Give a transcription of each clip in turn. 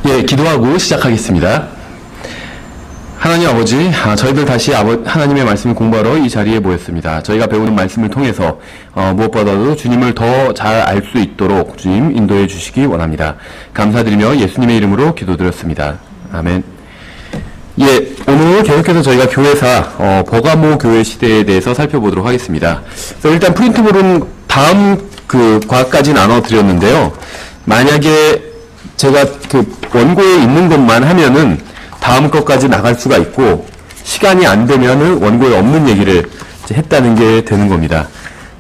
예, 기도하고 시작하겠습니다. 하나님 아버지, 저희들 다시 하나님의 말씀을 공부하러 이 자리에 모였습니다. 저희가 배우는 말씀을 통해서 무엇보다도 주님을 더 잘 알 수 있도록 주님 인도해 주시기 원합니다. 감사드리며 예수님의 이름으로 기도드렸습니다. 아멘. 예, 오늘 계속해서 저희가 교회사 버가모 교회 시대에 대해서 살펴보도록 하겠습니다. 그래서 일단 프린트물은 다음 과까지 나눠드렸는데요. 만약에 제가 원고에 있는 것만 하면은 다음 것까지 나갈 수가 있고, 시간이 안 되면은 원고에 없는 얘기를 했다는 게 되는 겁니다.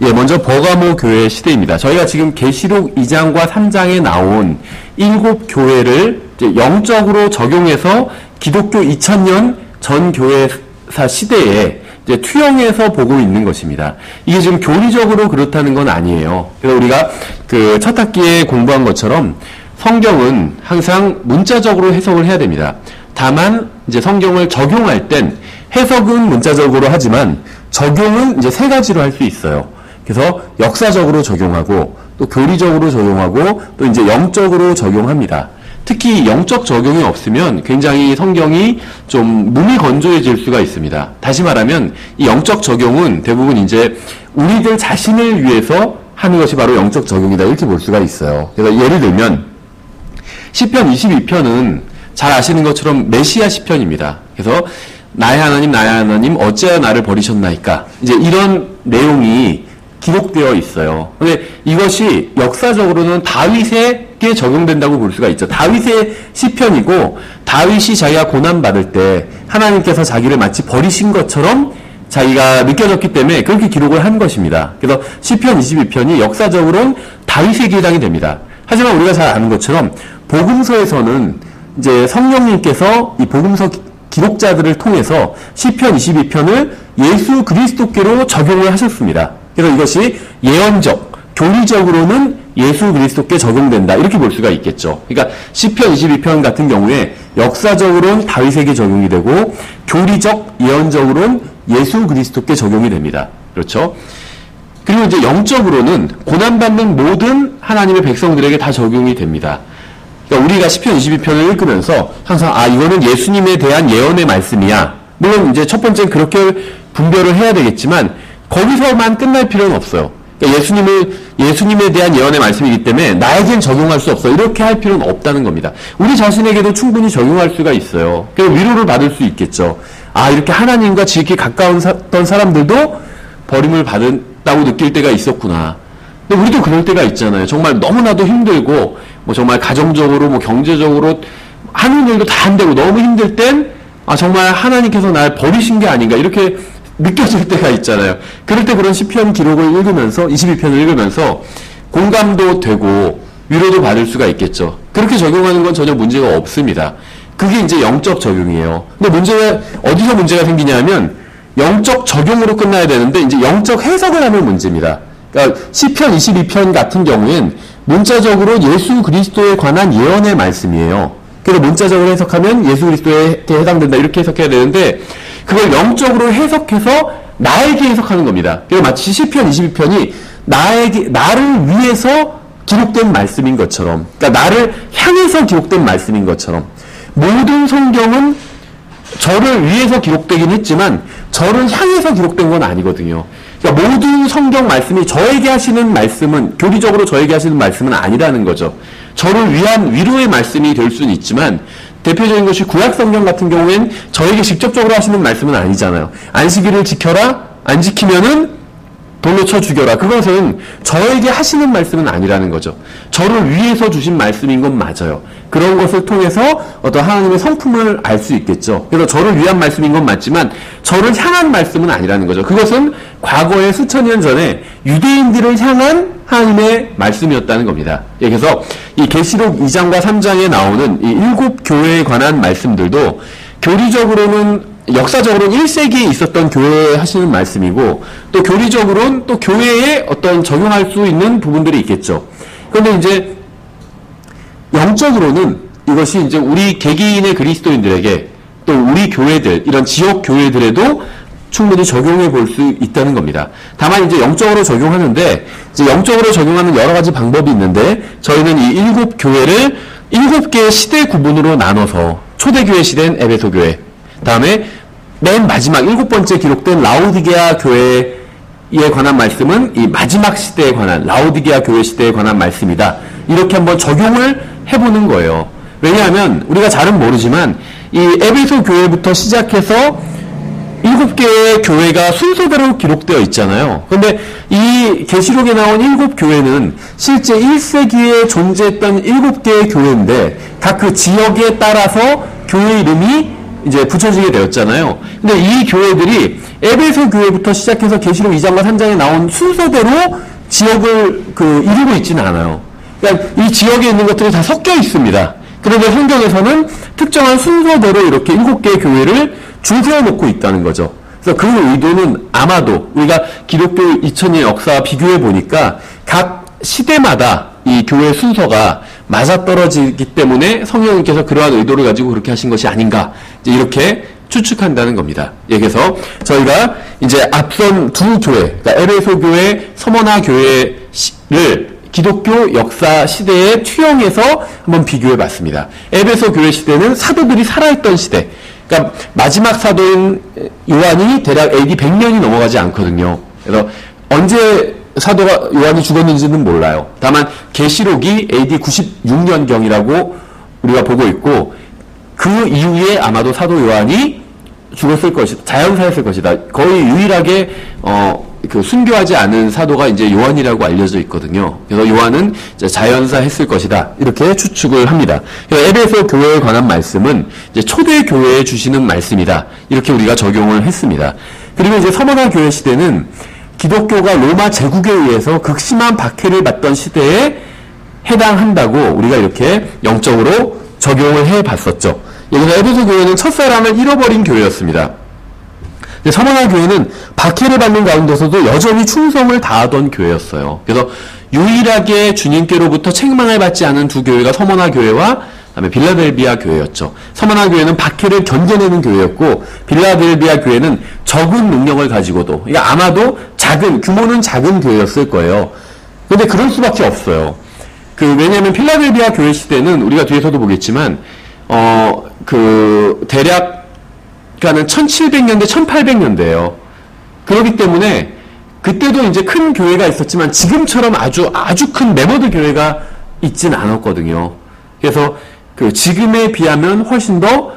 예, 먼저 버가모 교회 시대입니다. 저희가 지금 계시록 2장과 3장에 나온 7교회를 영적으로 적용해서 기독교 2000년 전 교회사 시대에 이제 투영해서 보고 있는 것입니다. 이게 지금 교리적으로 그렇다는 건 아니에요. 그래서 우리가 첫 학기에 공부한 것처럼 성경은 항상 문자적으로 해석을 해야 됩니다. 다만 이제 성경을 적용할 땐 해석은 문자적으로 하지만 적용은 이제 세 가지로 할 수 있어요. 그래서 역사적으로 적용하고 또 교리적으로 적용하고 또 이제 영적으로 적용합니다. 특히 영적 적용이 없으면 굉장히 성경이 좀 무미건조해질 수가 있습니다. 다시 말하면 이 영적 적용은 대부분 이제 우리들 자신을 위해서 하는 것이 바로 영적 적용이다, 이렇게 볼 수가 있어요. 그래서 예를 들면 시편 22편은 잘 아시는 것처럼 메시아 시편입니다. 그래서 나의 하나님 어찌하여 나를 버리셨나이까, 이제 이런 내용이 기록되어 있어요. 근데 이것이 역사적으로는 다윗에게 적용된다고 볼 수가 있죠. 다윗의 시편이고, 다윗이 자기가 고난받을 때 하나님께서 자기를 마치 버리신 것처럼 자기가 느껴졌기 때문에 그렇게 기록을 한 것입니다. 그래서 시편 22편이 역사적으로는 다윗에게 해당이 됩니다. 하지만 우리가 잘 아는 것처럼 복음서에서는 이제 성령님께서 이 복음서 기록자들을 통해서 시편 22편을 예수 그리스도께로 적용을 하셨습니다. 그래서 이것이 예언적, 교리적으로는 예수 그리스도께 적용된다, 이렇게 볼 수가 있겠죠. 그러니까 시편 22편 같은 경우에 역사적으로는 다윗에게 적용이 되고, 교리적, 예언적으로는 예수 그리스도께 적용이 됩니다. 그렇죠? 그리고 이제 영적으로는 고난받는 모든 하나님의 백성들에게 다 적용이 됩니다. 그러니까 우리가 시편 22편을 읽으면서 항상 이거는 예수님에 대한 예언의 말씀이야. 물론 이제 첫 번째는 그렇게 분별을 해야 되겠지만 거기서만 끝날 필요는 없어요. 그러니까 예수님에 대한 예언의 말씀이기 때문에 나에겐 적용할 수 없어, 이렇게 할 필요는 없다는 겁니다. 우리 자신에게도 충분히 적용할 수가 있어요. 그래서 위로를 받을 수 있겠죠. 이렇게 하나님과 지극히 가까웠던 사람들도 버림을 받았다고 느낄 때가 있었구나. 근데 우리도 그럴 때가 있잖아요. 정말 너무나도 힘들고, 정말 가정적으로, 경제적으로 하는 일도 다 안 되고 너무 힘들 땐, 정말 하나님께서 날 버리신 게 아닌가, 이렇게 느껴질 때가 있잖아요. 그럴 때 그런 시편 기록을 읽으면서, 22편을 읽으면서 공감도 되고 위로도 받을 수가 있겠죠. 그렇게 적용하는 건 전혀 문제가 없습니다. 그게 이제 영적 적용이에요. 근데 어디서 문제가 생기냐면, 영적 적용으로 끝나야 되는데 이제 영적 해석을 하는 문제입니다. 그러니까 시편 22편 같은 경우엔 문자적으로 예수 그리스도에 관한 예언의 말씀이에요. 그래서 문자적으로 해석하면 예수 그리스도에 해당된다, 이렇게 해석해야 되는데 그걸 영적으로 해석해서 나에게 해석하는 겁니다. 그래서 마치 시편 22편이 나를 위해서 기록된 말씀인 것처럼, 그러니까 나를 향해서 기록된 말씀인 것처럼, 모든 성경은 저를 위해서 기록되긴 했지만 저를 향해서 기록된 건 아니거든요. 그러니까 모든 성경 말씀이 저에게 하시는 말씀은, 교리적으로 저에게 하시는 말씀은 아니라는 거죠. 저를 위한 위로의 말씀이 될 수는 있지만, 대표적인 것이 구약 성경 같은 경우엔 저에게 직접적으로 하시는 말씀은 아니잖아요. 안식일을 지켜라, 안 지키면은 돌로 쳐 죽여라. 그것은 저에게 하시는 말씀은 아니라는 거죠. 저를 위해서 주신 말씀인 건 맞아요. 그런 것을 통해서 어떤 하나님의 성품을 알 수 있겠죠. 그래서 저를 위한 말씀인 건 맞지만 저를 향한 말씀은 아니라는 거죠. 그것은 과거에 수천 년 전에 유대인들을 향한 하나님의 말씀이었다는 겁니다. 그래서 이 계시록 2장과 3장에 나오는 이 7교회에 관한 말씀들도 교리적으로는, 역사적으로는 1세기에 있었던 교회에 하시는 말씀이고, 또 교리적으로는 또 교회에 어떤 적용할 수 있는 부분들이 있겠죠. 그런데 이제 영적으로는 이것이 이제 우리 개개인의 그리스도인들에게, 또 우리 교회들, 이런 지역 교회들에도 충분히 적용해 볼 수 있다는 겁니다. 다만 이제 영적으로 적용하는데, 이제 영적으로 적용하는 여러 가지 방법이 있는데, 저희는 이 7교회를 7개의 시대 구분으로 나눠서 초대교회 시대는 에베소 교회, 다음에 맨 마지막 7번째 기록된 라오디게아 교회에 관한 말씀은 이 마지막 시대에 관한 라오디게아 교회 시대에 관한 말씀이다. 이렇게 한번 적용을 해보는 거예요. 왜냐하면 우리가 잘은 모르지만 이 에베소 교회부터 시작해서 7개의 교회가 순서대로 기록되어 있잖아요. 그런데 이 계시록에 나온 7교회는 실제 1세기에 존재했던 7개의 교회인데 각 그 지역에 따라서 교회 이름이 이제 붙여지게 되었잖아요. 근데 이 교회들이 에베소 교회부터 시작해서 계시록 2장과 3장에 나온 순서대로 지역을 이루고 있지는 않아요. 그러니까 이 지역에 있는 것들이 다 섞여 있습니다. 그런데 성경에서는 특정한 순서대로 이렇게 7개의 교회를 줄 세워놓고 있다는 거죠. 그래서 그 의도는 아마도 우리가 기독교 2000년 역사와 비교해 보니까 각 시대마다 이 교회 순서가 맞아떨어지기 때문에 성령님께서 그러한 의도를 가지고 그렇게 하신 것이 아닌가, 이렇게 추측한다는 겁니다. 예, 그래서 저희가 이제 앞선 두 교회, 그러니까 에베소 교회, 서머나 교회를 기독교 역사 시대에 투영해서 한번 비교해 봤습니다. 에베소 교회 시대는 사도들이 살아있던 시대, 그러니까 마지막 사도인 요한이 대략 AD 100년이 넘어가지 않거든요. 그래서 언제 사도가 요한이 죽었는지는 몰라요. 다만 계시록이 AD 96년경이라고 우리가 보고 있고, 그 이후에 아마도 사도 요한이 죽었을 것이다, 자연사했을 것이다. 거의 유일하게 순교하지 않은 사도가 이제 요한이라고 알려져 있거든요. 그래서 요한은 이제 자연사했을 것이다, 이렇게 추측을 합니다. 에베소 교회에 관한 말씀은 이제 초대 교회에 주시는 말씀이다, 이렇게 우리가 적용을 했습니다. 그리고 이제 서머나 교회 시대는 기독교가 로마 제국에 의해서 극심한 박해를 받던 시대에 해당한다고 우리가 이렇게 영적으로 적용을 해봤었죠. 여기서 에베소 교회는 첫사랑을 잃어버린 교회였습니다. 근데 서머나 교회는 박해를 받는 가운데서도 여전히 충성을 다하던 교회였어요. 그래서 유일하게 주님께로부터 책망을 받지 않은 두 교회가 서머나 교회와 그다음에 빌라델비아 교회였죠. 서머나 교회는 박해를 견뎌내는 교회였고, 빌라델비아 교회는 적은 능력을 가지고도, 그러니까 아마도 규모는 작은 교회였을 거예요. 근데 그럴 수밖에 없어요. 왜냐하면 필라델비아 교회 시대는 우리가 뒤에서도 보겠지만, 대략, 그러니까는 1700년대, 1800년대예요. 그렇기 때문에, 그때도 이제 큰 교회가 있었지만, 지금처럼 아주 큰 메모드 교회가 있진 않았거든요. 그래서, 지금에 비하면 훨씬 더,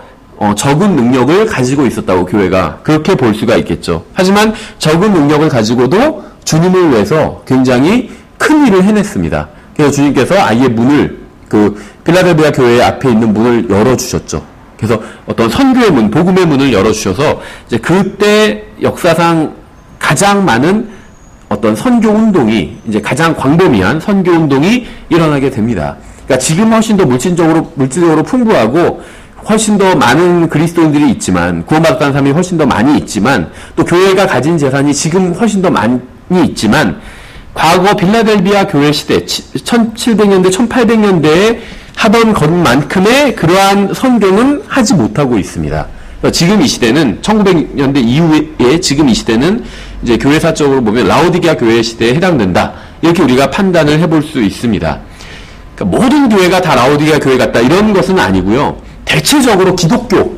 적은 능력을 가지고 있었다고, 교회가. 그렇게 볼 수가 있겠죠. 하지만, 적은 능력을 가지고도 주님을 위해서 굉장히 큰 일을 해냈습니다. 그래서 주님께서 아예 문을, 필라델비아 교회 앞에 있는 문을 열어주셨죠. 그래서 어떤 선교의 문, 복음의 문을 열어주셔서, 이제 그때 역사상 가장 많은 어떤 선교 운동이, 이제 가장 광범위한 선교 운동이 일어나게 됩니다. 그러니까 지금 훨씬 더 물질적으로 풍부하고, 훨씬 더 많은 그리스도인들이 있지만, 구원받았다는 사람이 훨씬 더 많이 있지만, 또 교회가 가진 재산이 지금 훨씬 더 많이 있지만, 과거 빌라델비아 교회 시대, 1700년대, 1800년대에 하던 것만큼의 그러한 선교는 하지 못하고 있습니다. 지금 이 시대는 1900년대 이후에 지금 이 시대는 이제 교회사적으로 보면 라오디게아 교회 시대에 해당된다, 이렇게 우리가 판단을 해볼 수 있습니다. 그러니까 모든 교회가 다 라오디게아 교회 같다, 이런 것은 아니고요. 대체적으로 기독교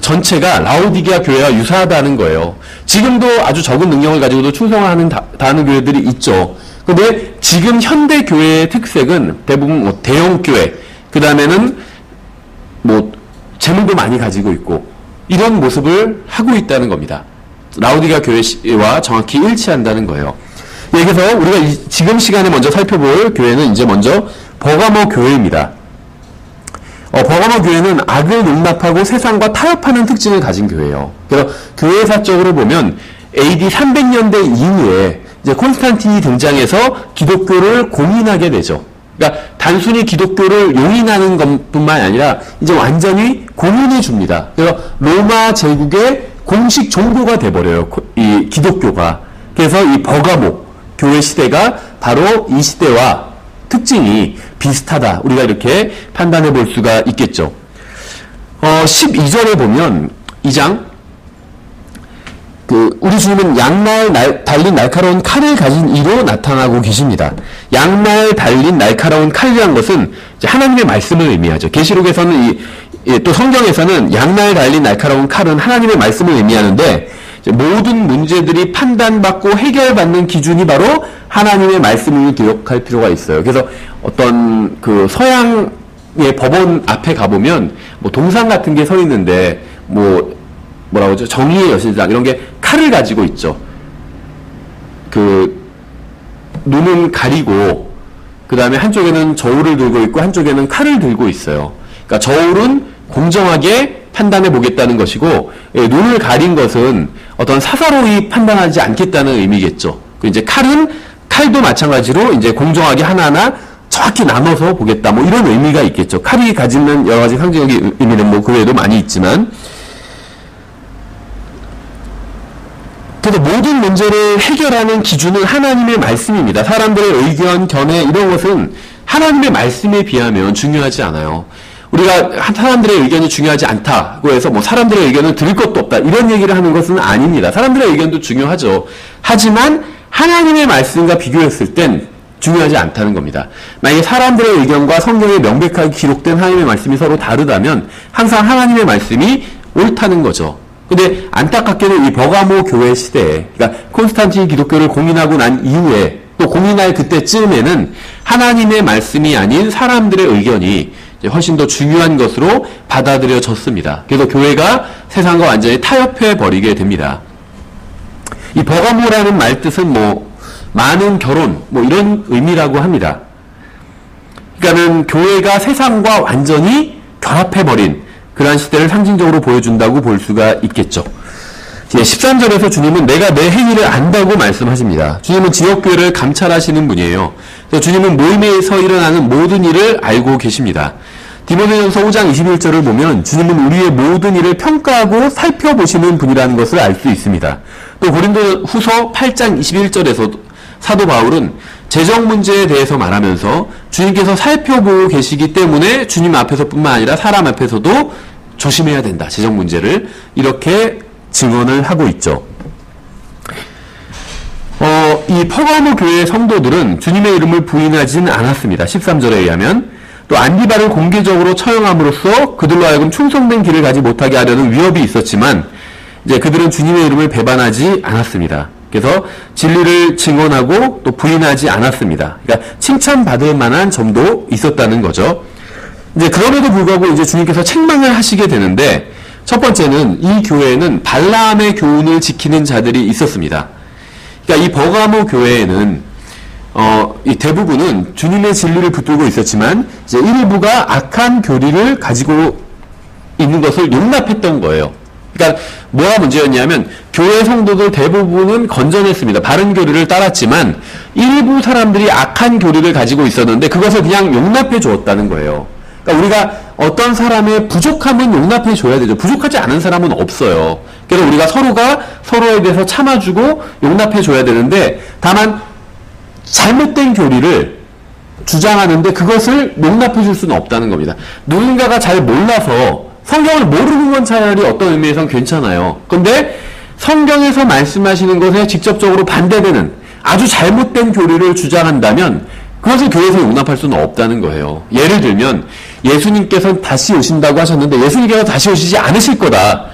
전체가 라오디게아 교회와 유사하다는 거예요. 지금도 아주 적은 능력을 가지고도 충성하는 다는 교회들이 있죠. 그런데 지금 현대 교회의 특색은 대부분 대형 교회, 그 다음에는 재물도 많이 가지고 있고, 이런 모습을 하고 있다는 겁니다. 라오디게아 교회와 정확히 일치한다는 거예요. 예, 그래서 우리가 지금 시간에 먼저 살펴볼 교회는 이제 먼저 버가모 교회입니다. 버가모 교회는 악을 용납하고 세상과 타협하는 특징을 가진 교회예요. 그래서 교회사적으로 보면 AD 300년대 이후에 이제 콘스탄틴이 등장해서 기독교를 공인하게 되죠. 그러니까 단순히 기독교를 용인하는 것뿐만 아니라 이제 완전히 공인해 줍니다. 그래서 로마 제국의 공식 종교가 돼버려요, 이 기독교가. 그래서 이 버가모 교회 시대가 바로 이 시대와 특징이 비슷하다, 우리가 이렇게 판단해 볼 수가 있겠죠. 12절에 보면 2장 우리 주님은 양날 달린 날카로운 칼을 가진 이로 나타나고 계십니다. 양날 달린 날카로운 칼이란 것은 이제 하나님의 말씀을 의미하죠. 계시록에서는 또 성경에서는 양날 달린 날카로운 칼은 하나님의 말씀을 의미하는데, 모든 문제들이 판단받고 해결받는 기준이 바로 하나님의 말씀을 기록할 필요가 있어요. 그래서 어떤 서양의 법원 앞에 가보면 뭐 동상 같은 게 서 있는데 뭐라고 하죠? 정의의 여신상 이런 게 칼을 가지고 있죠. 눈은 가리고 그 다음에 한쪽에는 저울을 들고 있고 한쪽에는 칼을 들고 있어요. 그러니까 저울은 공정하게 판단해 보겠다는 것이고, 눈을 가린 것은 어떤 사사로이 판단하지 않겠다는 의미겠죠. 이제 칼도 마찬가지로 이제 공정하게 하나하나 정확히 나눠서 보겠다, 뭐 이런 의미가 있겠죠. 칼이 가지는 여러 가지 상징적인 의미는 뭐 그 외에도 많이 있지만, 그래서 모든 문제를 해결하는 기준은 하나님의 말씀입니다. 사람들의 의견, 견해 이런 것은 하나님의 말씀에 비하면 중요하지 않아요. 우리가 사람들의 의견이 중요하지 않다고 해서 뭐 사람들의 의견을 들을 것도 없다 이런 얘기를 하는 것은 아닙니다. 사람들의 의견도 중요하죠. 하지만 하나님의 말씀과 비교했을 땐 중요하지 않다는 겁니다. 만약에 사람들의 의견과 성경에 명백하게 기록된 하나님의 말씀이 서로 다르다면 항상 하나님의 말씀이 옳다는 거죠. 근데 안타깝게는 이 버가모 교회 시대에, 그러니까 콘스탄틴이 기독교를 공인하고 난 이후에 또 공인할 그때쯤에는 하나님의 말씀이 아닌 사람들의 의견이 훨씬 더 중요한 것으로 받아들여졌습니다. 그래서 교회가 세상과 완전히 타협해 버리게 됩니다. 이 버가모라는 말 뜻은 많은 결혼 이런 의미라고 합니다. 그러니까는 교회가 세상과 완전히 결합해 버린 그러한 시대를 상징적으로 보여준다고 볼 수가 있겠죠. 13절에서 주님은 내가 내 행위를 안다고 말씀하십니다. 주님은 지역교회를 감찰하시는 분이에요. 그래서 주님은 모임에서 일어나는 모든 일을 알고 계십니다. 디모데전서 5장 21절을 보면 주님은 우리의 모든 일을 평가하고 살펴보시는 분이라는 것을 알 수 있습니다. 또 고린도후서 8장 21절에서 사도 바울은 재정 문제에 대해서 말하면서 주님께서 살펴보고 계시기 때문에 주님 앞에서뿐만 아니라 사람 앞에서도 조심해야 된다. 재정 문제를 이렇게 증언을 하고 있죠. 이 퍼가모 교회의 성도들은 주님의 이름을 부인하진 않았습니다. 13절에 의하면 또 안디바를 공개적으로 처형함으로써 그들로 하여금 충성된 길을 가지 못하게 하려는 위협이 있었지만 이제 그들은 주님의 이름을 배반하지 않았습니다. 그래서 진리를 증언하고 또 부인하지 않았습니다. 그러니까 칭찬받을 만한 점도 있었다는 거죠. 이제 그럼에도 불구하고 이제 주님께서 책망을 하시게 되는데, 첫 번째는 이 교회에는 발라함의 교훈을 지키는 자들이 있었습니다. 그러니까 이 버가모 교회에는 이 대부분은 주님의 진리를 붙들고 있었지만 이제 일부가 악한 교리를 가지고 있는 것을 용납했던 거예요. 그러니까 뭐가 문제였냐면 교회 성도들 대부분은 건전했습니다. 바른 교리를 따랐지만 일부 사람들이 악한 교리를 가지고 있었는데 그것을 그냥 용납해 주었다는 거예요. 그러니까 우리가 어떤 사람의 부족함은 용납해 줘야 되죠. 부족하지 않은 사람은 없어요. 그래서 우리가 서로가 서로에 대해서 참아주고 용납해 줘야 되는데, 다만 잘못된 교리를 주장하는데 그것을 용납해 줄 수는 없다는 겁니다. 누군가가 잘 몰라서 성경을 모르는 건 차라리 어떤 의미에선 괜찮아요. 근데 성경에서 말씀하시는 것에 직접적으로 반대되는 아주 잘못된 교리를 주장한다면 그것을 교회에서 용납할 수는 없다는 거예요. 예를 들면 예수님께서 다시 오신다고 하셨는데 예수님께서 다시 오시지 않으실 거다.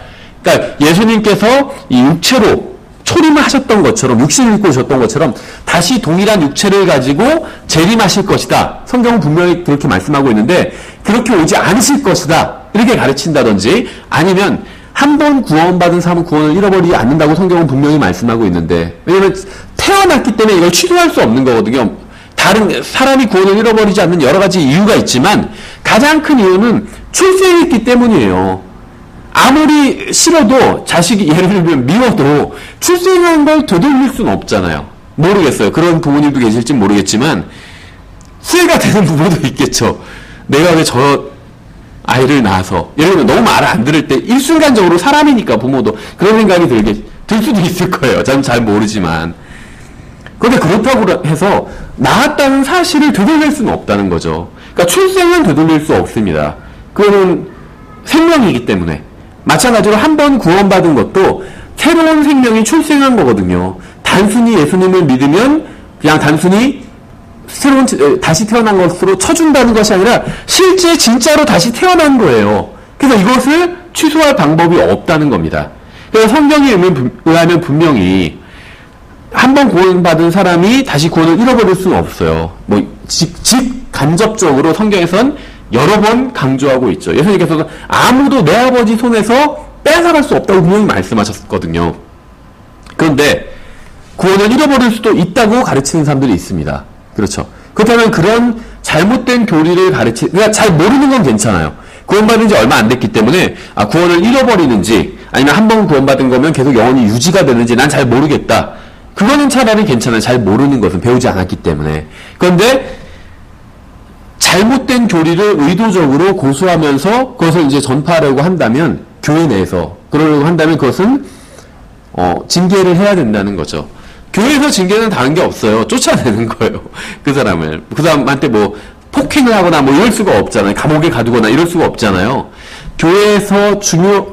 그러니까 예수님께서 이 육체로 초림을 하셨던 것처럼, 육신을 입고 오셨던 것처럼 다시 동일한 육체를 가지고 재림하실 것이다. 성경은 분명히 그렇게 말씀하고 있는데 그렇게 오지 않으실 것이다. 이렇게 가르친다든지, 아니면 한 번 구원받은 사람은 구원을 잃어버리지 않는다고 성경은 분명히 말씀하고 있는데, 왜냐하면 태어났기 때문에 이걸 취소할 수 없는 거거든요. 다른 사람이 구원을 잃어버리지 않는 여러 가지 이유가 있지만 가장 큰 이유는 출생했기 때문이에요. 아무리 싫어도 자식이, 예를 들면 미워도 출생한 걸 되돌릴 수는 없잖아요. 모르겠어요. 그런 부모님도 계실지 모르겠지만 후회가 되는 부모도 있겠죠. 내가 왜 저 아이를 낳아서, 예를 들면 너무 말을 안 들을 때 일순간적으로 사람이니까 부모도 그런 생각이 들 수도 있을 거예요. 저는 잘 모르지만. 그런데 그렇다고 해서 낳았다는 사실을 되돌릴 수는 없다는 거죠. 그러니까 출생은 되돌릴 수 없습니다. 그거는 생명이기 때문에. 마찬가지로 한 번 구원받은 것도 새로운 생명이 출생한 거거든요. 단순히 예수님을 믿으면 그냥 단순히 새로운 다시 태어난 것으로 쳐준다는 것이 아니라 실제 진짜로 다시 태어난 거예요. 그래서 이것을 취소할 방법이 없다는 겁니다. 그래서 성경에 의하면 분명히 한 번 구원받은 사람이 다시 구원을 잃어버릴 수는 없어요. 뭐 간접적으로 성경에선 여러 번 강조하고 있죠. 예수님께서도 아무도 내 아버지 손에서 뺏어갈 수 없다고 분명히 말씀하셨거든요. 그런데 구원을 잃어버릴 수도 있다고 가르치는 사람들이 있습니다. 그렇죠. 그렇다면 그런 잘못된 교리를 그러니까 잘 모르는 건 괜찮아요. 구원받은 지 얼마 안 됐기 때문에 구원을 잃어버리는지 아니면 한 번 구원받은 거면 계속 영원히 유지가 되는지 난 잘 모르겠다. 그거는 차라리 괜찮아요. 잘 모르는 것은 배우지 않았기 때문에. 그런데 잘못된 교리를 의도적으로 고수하면서 그것을 이제 전파하려고 한다면 교회 내에서 그러려고 한다면 그것은 징계를 해야 된다는 거죠. 교회에서 징계는 다른 게 없어요. 쫓아내는 거예요. 그 사람을. 그 사람한테 뭐 폭행을 하거나 뭐 이럴 수가 없잖아요. 감옥에 가두거나 이럴 수가 없잖아요. 교회에서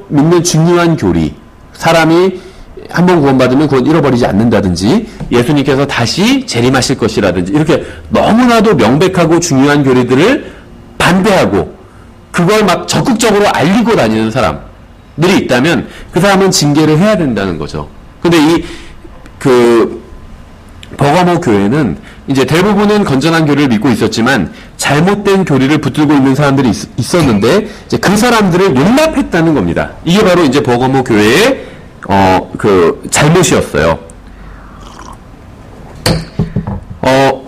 믿는 중요한 교리, 사람이 한번 구원받으면 구원 잃어버리지 않는다든지 예수님께서 다시 재림하실 것이라든지 이렇게 너무나도 명백하고 중요한 교리들을 반대하고 그걸 막 적극적으로 알리고 다니는 사람들이 있다면 그 사람은 징계를 해야 된다는 거죠. 근데 버가모 교회는 이제 대부분은 건전한 교리를 믿고 있었지만 잘못된 교리를 붙들고 있는 사람들이 있었는데 이제 그 사람들을 용납했다는 겁니다. 이게 바로 이제 버가모 교회의 잘못이었어요.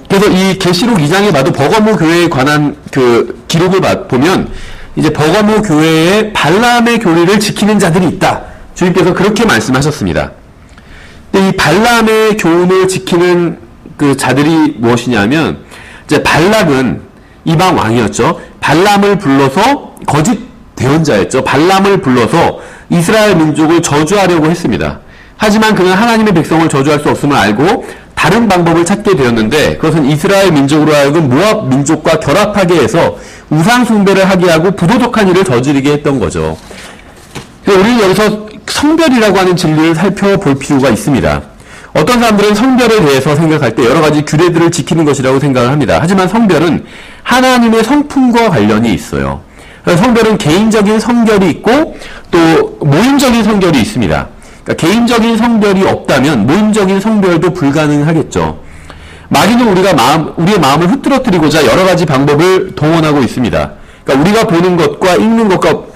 그래서 이 계시록 2장에 봐도 버가모 교회에 관한 그 기록을 보면 이제 버가모 교회에 발람의 교리를 지키는 자들이 있다. 주님께서 그렇게 말씀하셨습니다. 근데 이 발람의 교훈을 지키는 그 자들이 무엇이냐면 이제 발락은 이방 왕이었죠. 발람을 불러서 거짓 대언자였죠. 발람을 불러서 이스라엘 민족을 저주하려고 했습니다. 하지만 그는 하나님의 백성을 저주할 수 없음을 알고 다른 방법을 찾게 되었는데 그것은 이스라엘 민족으로 하여금 모압 민족과 결합하게 해서 우상 숭배를 하게 하고 부도덕한 일을 저지르게 했던 거죠. 우리는 여기서 성별이라고 하는 진리를 살펴볼 필요가 있습니다. 어떤 사람들은 성별에 대해서 생각할 때 여러 가지 규례들을 지키는 것이라고 생각을 합니다. 하지만 성별은 하나님의 성품과 관련이 있어요. 성별은 개인적인 성별이 있고 또 모임적인 성별이 있습니다. 그러니까 개인적인 성별이 없다면 모임적인 성별도 불가능하겠죠. 마귀는 우리의 마음을 흐트러뜨리고자 여러 가지 방법을 동원하고 있습니다. 그러니까 우리가 보는 것과 읽는 것과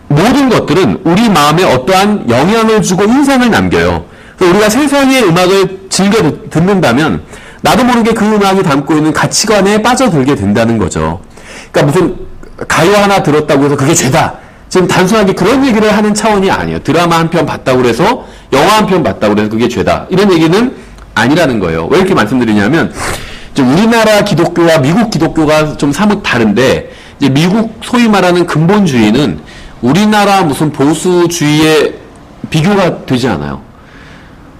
모든 것들은 우리 마음에 어떠한 영향을 주고 인상을 남겨요. 그래서 우리가 세상의 음악을 즐겨 듣는다면 나도 모르게 그 음악이 담고 있는 가치관에 빠져들게 된다는 거죠. 그러니까 무슨 가요 하나 들었다고 해서 그게 죄다. 지금 단순하게 그런 얘기를 하는 차원이 아니에요. 드라마 한 편 봤다고 그래서 영화 한 편 봤다고 그래서 그게 죄다. 이런 얘기는 아니라는 거예요. 왜 이렇게 말씀드리냐면 이제 우리나라 기독교와 미국 기독교가 좀 사뭇 다른데 이제 미국 소위 말하는 근본주의는 우리나라 무슨 보수주의에 비교가 되지 않아요.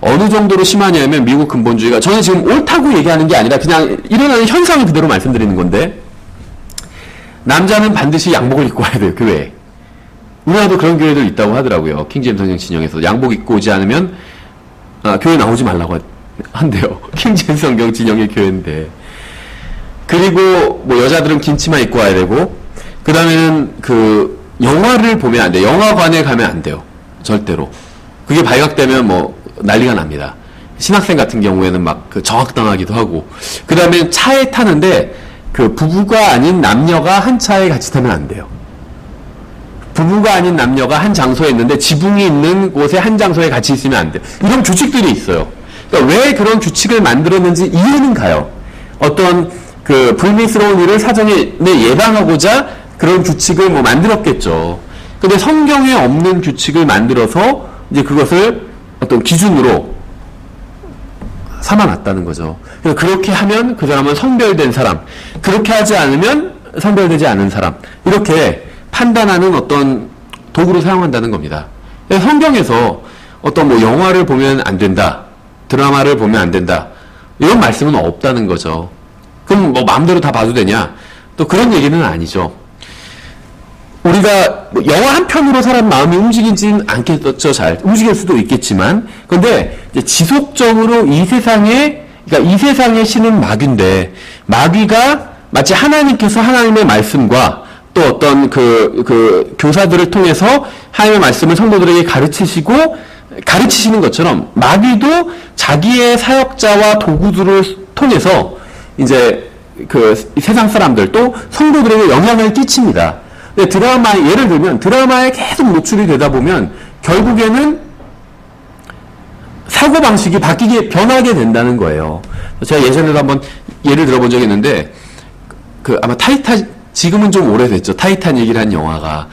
어느 정도로 심하냐면 미국 근본주의가 저는 지금 옳다고 얘기하는 게 아니라 그냥 일어나는 현상을 그대로 말씀드리는 건데 남자는 반드시 양복을 입고 와야 돼요. 교회에. 우리나라도 그런 교회들 있다고 하더라고요. 킹제임스 성경 진영에서 양복 입고 오지 않으면 교회 나오지 말라고 한대요. 킹제임스 성경 진영의 교회인데. 그리고 뭐 여자들은 긴 치마 입고 와야 되고 그 다음에는 그 영화를 보면 안 돼요. 영화관에 가면 안 돼요. 절대로. 그게 발각되면 뭐 난리가 납니다. 신학생 같은 경우에는 막 그 저학당하기도 하고. 그 다음에 차에 타는데 그 부부가 아닌 남녀가 한 차에 같이 타면 안 돼요. 부부가 아닌 남녀가 한 장소에 있는데 지붕이 있는 곳에 한 장소에 같이 있으면 안 돼요. 이런 규칙들이 있어요. 그러니까 왜 그런 규칙을 만들었는지 이해는 가요. 어떤 그 불미스러운 일을 사전에 예방하고자 그런 규칙을 뭐 만들었겠죠. 근데 성경에 없는 규칙을 만들어서 이제 그것을 어떤 기준으로 삼아놨다는 거죠. 그래서 그렇게 하면 그 사람은 성별된 사람, 그렇게 하지 않으면 성별되지 않은 사람, 이렇게 판단하는 어떤 도구로 사용한다는 겁니다. 성경에서 어떤 뭐 영화를 보면 안 된다, 드라마를 보면 안 된다, 이런 말씀은 없다는 거죠. 그럼 뭐 마음대로 다 봐도 되냐? 또 그런 얘기는 아니죠. 우리가 뭐 영화 한 편으로 사람 마음이 움직이진 않겠죠, 잘. 움직일 수도 있겠지만. 근데 지속적으로 이 세상에, 그러니까 이 세상의 신은 마귀인데, 마귀가 마치 하나님께서 하나님의 말씀과 또 어떤 교사들을 통해서 하나님의 말씀을 성도들에게 가르치시는 것처럼 마귀도 자기의 사역자와 도구들을 통해서 이제 세상 사람들 또 성도들에게 영향을 끼칩니다. 근데 예를 들면 드라마에 계속 노출이 되다 보면 결국에는 사고방식이 변하게 된다는 거예요. 제가 예전에도 한번 예를 들어본 적이 있는데, 아마 지금은 좀 오래됐죠. 타이타닉이라는 영화가.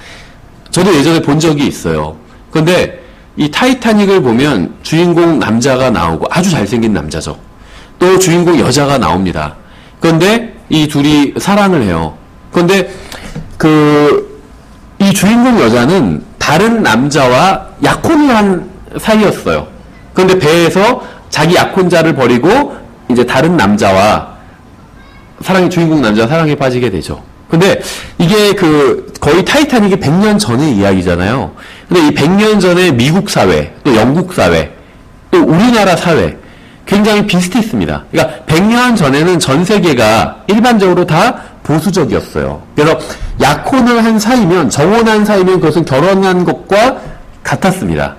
저도 예전에 본 적이 있어요. 근데 이 타이타닉을 보면 주인공 남자가 나오고 아주 잘생긴 남자죠. 또 주인공 여자가 나옵니다. 그런데 이 둘이 사랑을 해요. 그런데 이 주인공 여자는 다른 남자와 약혼을 한 사이였어요. 그런데 배에서 자기 약혼자를 버리고 이제 다른 남자와 주인공 남자와 사랑에 빠지게 되죠. 근데 이게 거의 타이타닉이 100년 전의 이야기잖아요. 근데 이 100년 전의 미국 사회, 또 영국 사회, 또 우리나라 사회, 굉장히 비슷했습니다. 그러니까 100년 전에는 전 세계가 일반적으로 다 보수적이었어요. 그래서 약혼을 한 사이면, 정혼한 사이면 그것은 결혼한 것과 같았습니다.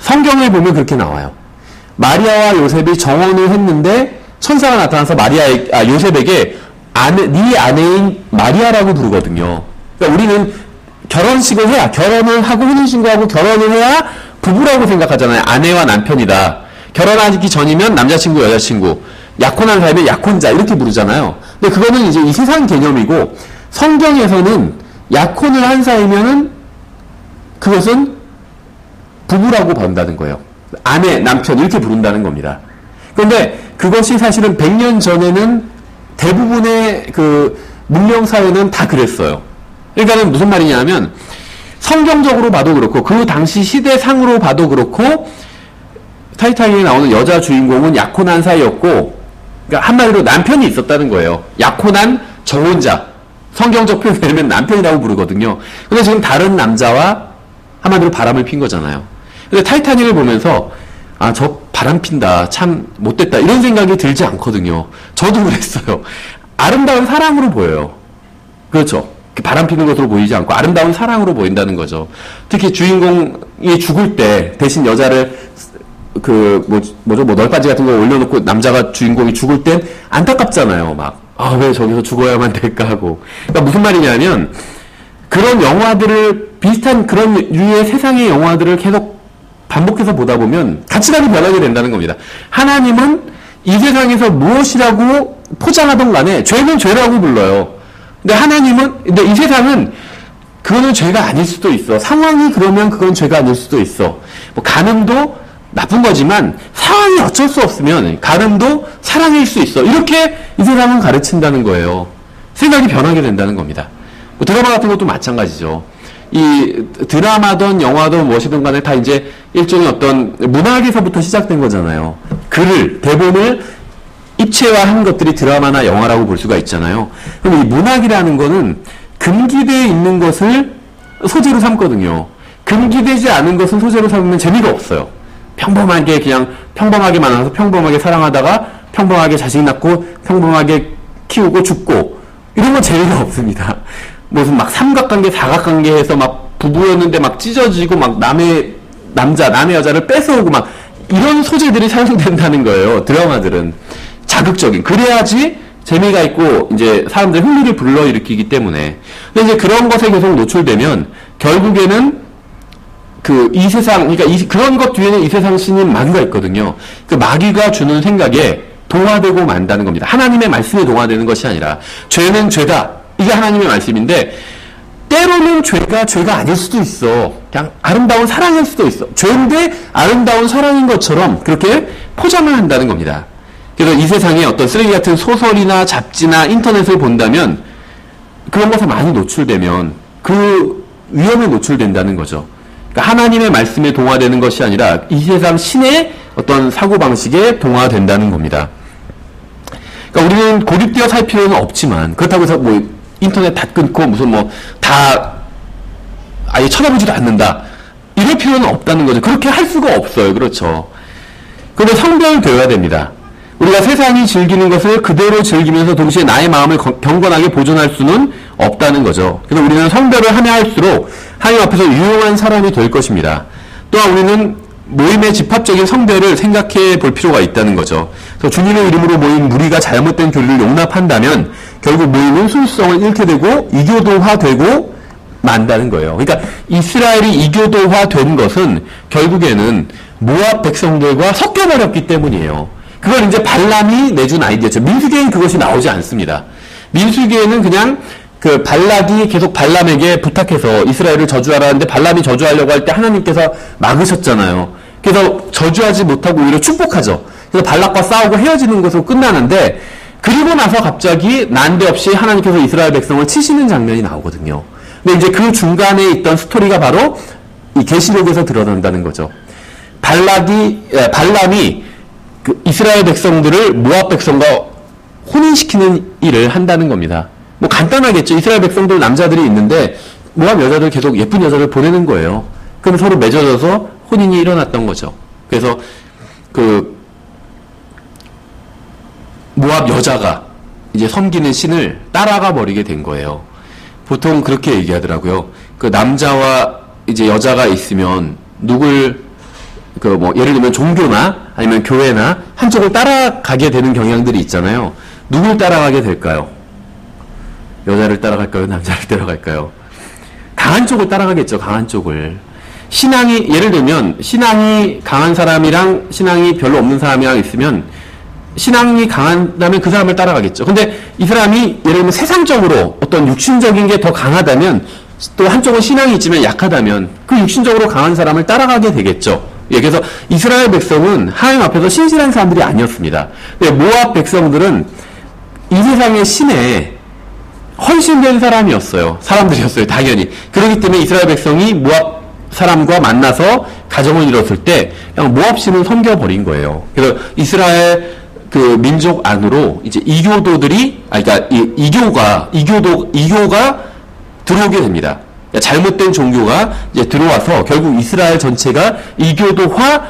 성경을 보면 그렇게 나와요. 마리아와 요셉이 정혼을 했는데 천사가 나타나서 요셉에게 네 아내인 마리아라고 부르거든요. 그러니까 우리는 결혼을 하고 혼인신고하고 결혼을 해야 부부라고 생각하잖아요. 아내와 남편이다. 결혼하기 전이면 남자친구, 여자친구, 약혼한 사람이 약혼자 이렇게 부르잖아요. 근데 그거는 이제 이 세상 개념이고, 성경에서는 약혼을 한 사이면은 그것은 부부라고 본다는 거예요. 아내, 남편 이렇게 부른다는 겁니다. 그런데 그것이 사실은 100년 전에는 대부분의 문명사회는 다 그랬어요. 그러니까는 무슨 말이냐면, 성경적으로 봐도 그렇고, 그 당시 시대상으로 봐도 그렇고, 타이타닉에 나오는 여자 주인공은 약혼한 사이였고, 그러니까 한마디로 남편이 있었다는 거예요. 약혼한 정혼자. 성경적 표현을 내면 남편이라고 부르거든요. 근데 지금 다른 남자와 한마디로 바람을 핀 거잖아요. 근데 타이타닉을 보면서, 저 바람 핀다. 참 못됐다. 이런 생각이 들지 않거든요. 저도 그랬어요. 아름다운 사랑으로 보여요. 그렇죠. 바람 피는 것으로 보이지 않고 아름다운 사랑으로 보인다는 거죠. 특히 주인공이 죽을 때 대신 여자를 널빤지 같은 거 올려놓고 남자가 주인공이 죽을 땐 안타깝잖아요. 왜 저기서 죽어야만 될까 하고. 그러니까 무슨 말이냐면, 그런 영화들을, 비슷한 그런 류의 세상의 영화들을 계속 반복해서 보다 보면 가치관이 변하게 된다는 겁니다. 하나님은 이 세상에서 무엇이라고 포장하던 간에 죄는 죄라고 불러요. 근데 이 세상은 그거는 죄가 아닐 수도 있어. 상황이 그러면 그건 죄가 아닐 수도 있어. 간음도 나쁜 거지만 상황이 어쩔 수 없으면 간음도 사랑일 수 있어. 이렇게 이 세상은 가르친다는 거예요. 생각이 변하게 된다는 겁니다. 드라마 같은 것도 마찬가지죠. 이 드라마든 영화든 무엇이든 간에 다 이제 일종의 어떤 문학에서부터 시작된 거잖아요. 대본을 입체화한 것들이 드라마나 영화라고 볼 수가 있잖아요. 그럼 이 문학이라는 거는 금기되어 있는 것을 소재로 삼거든요. 금기되지 않은 것을 소재로 삼으면 재미가 없어요. 평범하게 만나서 평범하게 사랑하다가 평범하게 자식 낳고 평범하게 키우고 죽고 이런 건 재미가 없습니다. 무슨 삼각관계, 사각관계에서 부부였는데 찢어지고 남의 여자를 뺏어오고 이런 소재들이 사용된다는 거예요. 드라마들은. 자극적인. 그래야지 재미가 있고 이제 사람들의 흥미를 불러일으키기 때문에. 근데 이제 그런 것에 계속 노출되면 결국에는 이 세상, 그러니까 그런 것 뒤에는 이 세상 신인 마귀가 있거든요. 마귀가 주는 생각에 동화되고 만다는 겁니다. 하나님의 말씀에 동화되는 것이 아니라 죄는 죄다. 이게 하나님의 말씀인데 때로는 죄가 아닐 수도 있어. 그냥 아름다운 사랑일 수도 있어. 죄인데 아름다운 사랑인 것처럼 그렇게 포장을 한다는 겁니다. 그래서 이 세상에 어떤 쓰레기 같은 소설이나 잡지나 인터넷을 본다면 그런 것에 많이 노출되면 그 위험에 노출된다는 거죠. 그러니까 하나님의 말씀에 동화되는 것이 아니라 이 세상 신의 어떤 사고방식에 동화된다는 겁니다. 그러니까 우리는 고립되어 살 필요는 없지만 그렇다고 해서 인터넷 다 끊고 다 아예 쳐다보지도 않는다. 이럴 필요는 없다는 거죠. 그렇게 할 수가 없어요. 그렇죠. 그런데 성별되어야 됩니다. 우리가 세상이 즐기는 것을 그대로 즐기면서 동시에 나의 마음을 경건하게 보존할 수는 없다는 거죠. 그래서 우리는 성별을 하면 할수록 하나님 앞에서 유용한 사람이 될 것입니다. 또한 우리는 모임의 집합적인 성별을 생각해 볼 필요가 있다는 거죠. 그래서 주님의 이름으로 모인 무리가 잘못된 교리를 용납한다면 결국 모임은 순수성을 잃게 되고 이교도화되고 만다는 거예요. 그러니까 이스라엘이 이교도화된 것은 결국에는 모압 백성들과 섞여버렸기 때문이에요. 그걸 이제 발람이 내준 아이디어죠. 민수기에는 그것이 나오지 않습니다. 민수기에는 그냥 그 발락이 계속 발람에게 부탁해서 이스라엘을 저주하라는데 발람이 저주하려고 할 때 하나님께서 막으셨잖아요. 그래서 저주하지 못하고 오히려 축복하죠. 그래서 발락과 싸우고 헤어지는 것으로 끝나는데 그리고 나서 갑자기 난데없이 하나님께서 이스라엘 백성을 치시는 장면이 나오거든요. 근데 이제 그 중간에 있던 스토리가 바로 이 계시록에서 드러난다는 거죠. 발람이 그 이스라엘 백성들을 모압 백성과 혼인시키는 일을 한다는 겁니다. 뭐 간단하겠죠. 이스라엘 백성들 남자들이 있는데 모압 여자들 계속 예쁜 여자를 보내는 거예요. 그럼 서로 맺어져서 혼인이 일어났던 거죠. 그래서 그 모압 여자가 이제 섬기는 신을 따라가 버리게 된 거예요. 보통 그렇게 얘기하더라고요. 그 남자와 이제 여자가 있으면 누굴 그 뭐 예를 들면 종교나 아니면 교회나 한쪽을 따라가게 되는 경향들이 있잖아요. 누굴 따라가게 될까요? 여자를 따라갈까요? 남자를 따라갈까요? 강한 쪽을 따라가겠죠. 강한 쪽을. 신앙이 예를 들면 신앙이 강한 사람이랑 신앙이 별로 없는 사람이랑 있으면 신앙이 강하다면 그 사람을 따라가겠죠. 근데 이 사람이 예를 들면 세상적으로 어떤 육신적인 게 더 강하다면 또 한쪽은 신앙이 있지만 약하다면 그 육신적으로 강한 사람을 따라가게 되겠죠. 예, 그래서 이스라엘 백성은 하나님 앞에서 신실한 사람들이 아니었습니다. 모압 백성들은 이 세상의 신에 헌신된 사람들이었어요. 당연히. 그렇기 때문에 이스라엘 백성이 모압 사람과 만나서 가정을 이뤘을 때 그냥 모압 신을 섬겨버린 거예요. 그래서 이스라엘 그 민족 안으로 이제 그러니까 이교가 들어오게 됩니다. 잘못된 종교가 이제 들어와서 결국 이스라엘 전체가 이교도화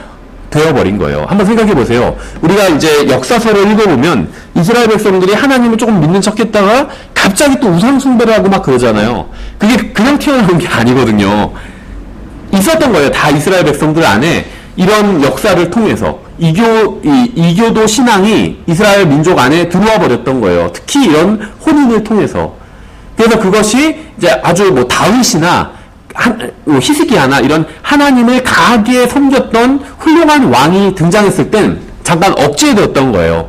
되어버린 거예요. 한번 생각해 보세요. 우리가 이제 역사서를 읽어보면 이스라엘 백성들이 하나님을 조금 믿는 척 했다가 갑자기 또 우상숭배를 하고 막 그러잖아요. 그게 그냥 튀어나온 게 아니거든요. 있었던 거예요. 다 이스라엘 백성들 안에 이런 역사를 통해서 이교도 신앙이 이스라엘 민족 안에 들어와 버렸던 거예요. 특히 이런 혼인을 통해서. 그래서 그것이 이제 아주 뭐 다윗이나 히스기야나 이런 하나님을 강하게 섬겼던 훌륭한 왕이 등장했을 땐 잠깐 억제되었던 거예요.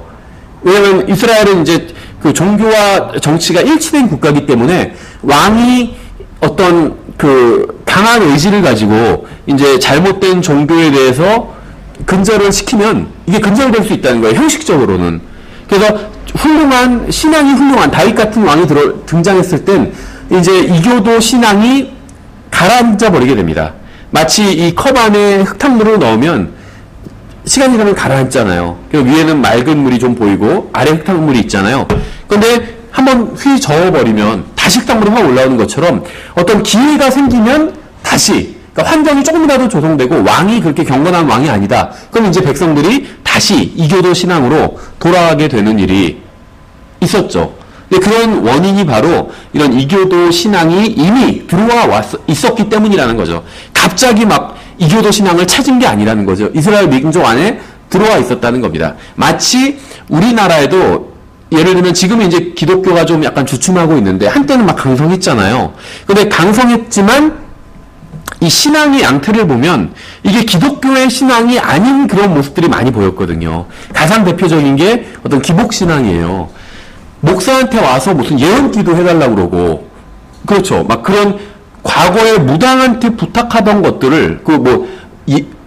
왜냐하면 이스라엘은 이제 그 종교와 정치가 일치된 국가이기 때문에 왕이 어떤 그 강한 의지를 가지고 이제 잘못된 종교에 대해서 근절을 시키면 이게 근절될 수 있다는 거예요. 형식적으로는. 그래서 신앙이 훌륭한 다윗 같은 왕이 등장했을 땐 이제 이교도 신앙이 가라앉아 버리게 됩니다. 마치 이 컵 안에 흙탕물을 넣으면 시간이 지나면 가라앉잖아요. 위에는 맑은 물이 좀 보이고 아래 흙탕물이 있잖아요. 그런데 한번 휘 저어버리면 다시 흙탕물이 확 올라오는 것처럼 어떤 기회가 생기면 다시 그러니까 환경이 조금이라도 조성되고 왕이 그렇게 경건한 왕이 아니다. 그럼 이제 백성들이 다시 이교도 신앙으로 돌아가게 되는 일이 있었죠. 근데 그런 원인이 바로 이런 이교도 신앙이 이미 있었기 때문이라는 거죠. 갑자기 막 이교도 신앙을 찾은 게 아니라는 거죠. 이스라엘 민족 안에 들어와 있었다는 겁니다. 마치 우리나라에도 예를 들면 지금 이제 기독교가 좀 약간 주춤하고 있는데 한때는 막 강성했잖아요. 근데 강성했지만 이 신앙의 양태를 보면 이게 기독교의 신앙이 아닌 그런 모습들이 많이 보였거든요. 가장 대표적인 게 어떤 기복신앙이에요. 목사한테 와서 무슨 예언기도 해달라고 그러고, 그렇죠. 막 그런 과거에 무당한테 부탁하던 것들을, 그러니까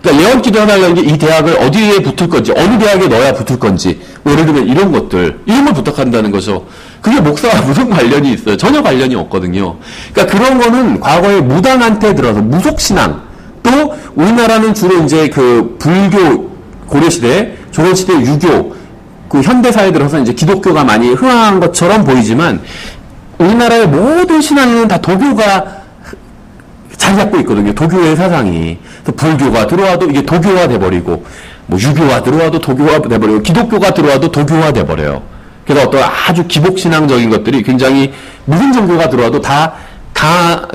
예언기도 해달라는 게 이 대학을 어디에 붙을 건지, 어느 대학에 넣어야 붙을 건지, 뭐 예를 들면 이런 것들, 이런 걸 부탁한다는 거죠. 그게 목사와 무슨 관련이 있어요? 전혀 관련이 없거든요. 그러니까 그런 거는 과거에 무당한테 들어서 무속신앙, 또 우리나라는 주로 이제 그 불교, 고려시대, 조선시대 유교, 그 현대사에 들어서 이제 기독교가 많이 흥황한 것처럼 보이지만 우리나라의 모든 신앙에는 다 도교가 자리 잡고 있거든요. 도교의 사상이. 그래서 불교가 들어와도 이게 도교화 돼버리고, 뭐 유교가 들어와도 도교화 돼버리고, 기독교가 들어와도 도교화 돼버려요. 그래서 어떤 아주 기복신앙적인 것들이 굉장히 무슨 종교가 들어와도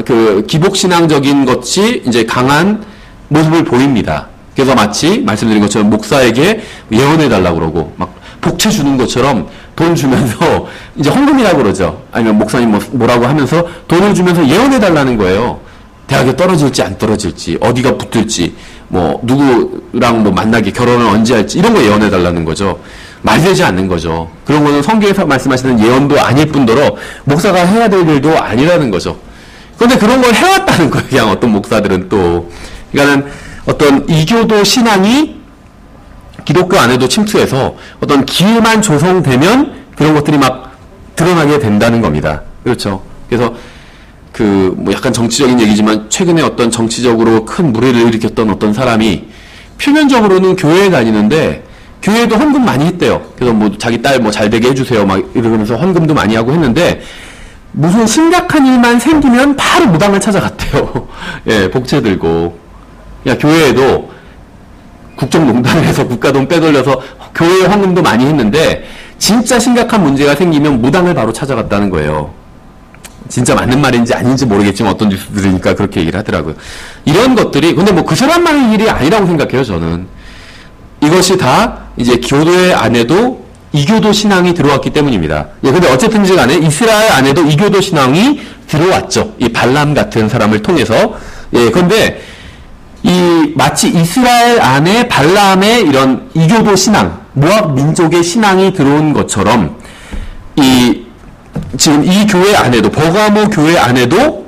그 기복신앙적인 것이 이제 강한 모습을 보입니다. 그래서 마치 말씀드린 것처럼 목사에게 예언해달라고 그러고, 막 복채 주는 것처럼 돈 주면서, 이제 헌금이라고 그러죠. 아니면 목사님 뭐라고 하면서 돈을 주면서 예언해달라는 거예요. 대학에 떨어질지 안 떨어질지, 어디가 붙을지, 뭐, 누구랑 뭐 만나게, 결혼을 언제 할지, 이런 거 예언해달라는 거죠. 말이 되지 않는 거죠. 그런 거는 성경에서 말씀하시는 예언도 아닐 뿐더러, 목사가 해야 될 일도 아니라는 거죠. 그런데 그런 걸 해왔다는 거예요. 그냥 어떤 목사들은 또. 그러니까는 어떤 이교도 신앙이 기독교 안에도 침투해서 어떤 기회만 조성되면 그런 것들이 막 드러나게 된다는 겁니다. 그렇죠. 그래서 뭐 약간 정치적인 얘기지만 최근에 어떤 정치적으로 큰 물의를 일으켰던 어떤 사람이 표면적으로는 교회에 다니는데 교회도 헌금 많이 했대요. 그래서 뭐 자기 딸 뭐 잘 되게 해주세요 막 이러면서 헌금도 많이 하고 했는데 무슨 심각한 일만 생기면 바로 무당을 찾아갔대요. 예, 복채 들고. 야, 교회에도 국정농단에서 국가돈 빼돌려서 교회 헌금도 많이 했는데 진짜 심각한 문제가 생기면 무당을 바로 찾아갔다는 거예요. 진짜 맞는 말인지 아닌지 모르겠지만 어떤 뉴스 들으니까 그렇게 얘기를 하더라고요. 이런 것들이 근데 뭐 그 사람만의 일이 아니라고 생각해요. 저는 이것이 다 이제 교회 안에도 이교도 신앙이 들어왔기 때문입니다. 예, 근데 어쨌든지 간에 이스라엘 안에도 이교도 신앙이 들어왔죠. 이 발람 같은 사람을 통해서. 예, 근데 마치 이스라엘 안에 발람의 이런 이교도 신앙, 모압 민족의 신앙이 들어온 것처럼 지금 이 교회 안에도, 버가모 교회 안에도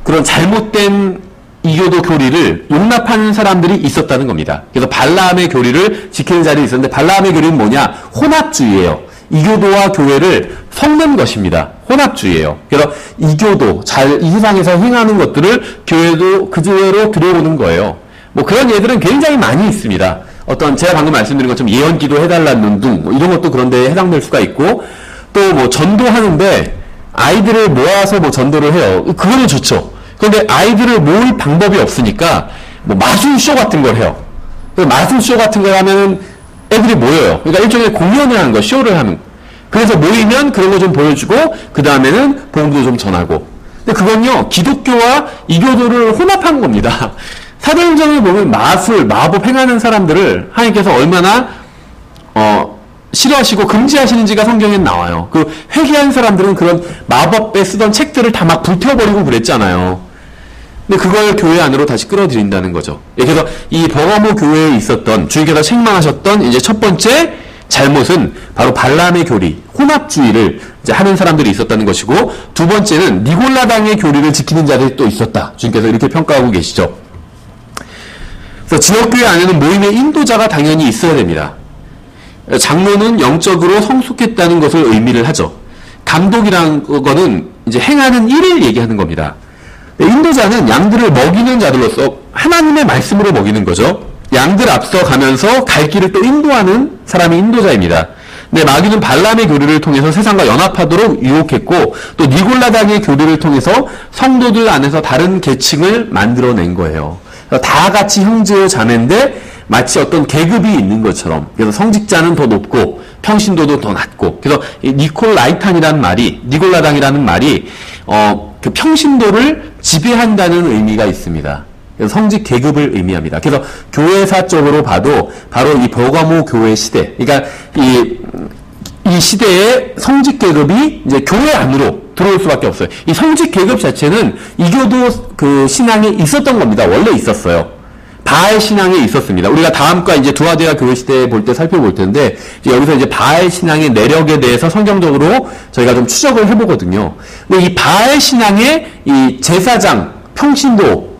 그런 잘못된 이교도 교리를 용납하는 사람들이 있었다는 겁니다. 그래서 발람의 교리를 지키는 자리에 있었는데 발람의 교리는 뭐냐? 혼합주의예요. 이교도와 교회를 섞는 것입니다. 혼합주의예요. 그래서 이교도, 이 세상에서 행하는 것들을 교회도 그대로 들여오는 거예요. 뭐 그런 예들은 굉장히 많이 있습니다. 어떤 제가 방금 말씀드린 것처럼 예언기도 해달라는 등 뭐 이런 것도 그런 데에 해당될 수가 있고 또 뭐 전도하는데 아이들을 모아서 뭐 전도를 해요. 그거는 좋죠. 그런데 아이들을 모을 방법이 없으니까 뭐 마술쇼 같은 걸 해요. 마술쇼 같은 걸 하면은 애들이 모여요. 그러니까 일종의 공연을 하는 거, 쇼를 하는 거. 그래서 모이면 그런 거 좀 보여주고 그 다음에는 복음도 좀 전하고. 근데 그건요 기독교와 이교도를 혼합한 겁니다. 사도행전을 보면 마술, 마법 행하는 사람들을 하나님께서 얼마나 싫어하시고 금지하시는지가 성경엔 나와요. 그 회개한 사람들은 그런 마법에 쓰던 책들을 다 막 불태워버리고 그랬잖아요. 근데 그걸 교회 안으로 다시 끌어들인다는 거죠. 예, 그래서 이 버가모 교회에 있었던 주님께서 책망하셨던 이제 첫 번째 잘못은 바로 발람의 교리, 혼합주의를 이제 하는 사람들이 있었다는 것이고 두 번째는 니골라당의 교리를 지키는 자들이 또 있었다. 주님께서 이렇게 평가하고 계시죠. 그래서 지역교회 안에는 모임의 인도자가 당연히 있어야 됩니다. 장로는 영적으로 성숙했다는 것을 의미를 하죠. 감독이라는 거는 이제 행하는 일을 얘기하는 겁니다. 인도자는 양들을 먹이는 자들로서 하나님의 말씀으로 먹이는 거죠. 양들 앞서 가면서 갈 길을 또 인도하는 사람이 인도자입니다. 근데 마귀는 발람의 교리를 통해서 세상과 연합하도록 유혹했고 또 니골라당의 교리를 통해서 성도들 안에서 다른 계층을 만들어낸 거예요. 다 같이 형제요 자매인데 마치 어떤 계급이 있는 것처럼 그래서 성직자는 더 높고 평신도도 더 낮고 그래서 니콜라이탄이라는 말이 니골라당이라는 말이 그 평신도를 지배한다는 의미가 있습니다. 그래서 성직 계급을 의미합니다. 그래서 교회사적으로 봐도 바로 이 버가모 교회 시대, 그러니까 이 시대의 성직 계급이 이제 교회 안으로 들어올 수밖에 없어요. 이 성직 계급 자체는 이교도 그 신앙에 있었던 겁니다. 원래 있었어요. 바알 신앙에 있었습니다. 우리가 다음과 이제 두아디아 교회 시대 볼 때 살펴볼 텐데 이제 여기서 이제 바알 신앙의 내력에 대해서 성경적으로 저희가 좀 추적을 해보거든요. 근데 이 바알 신앙의 이 제사장, 평신도,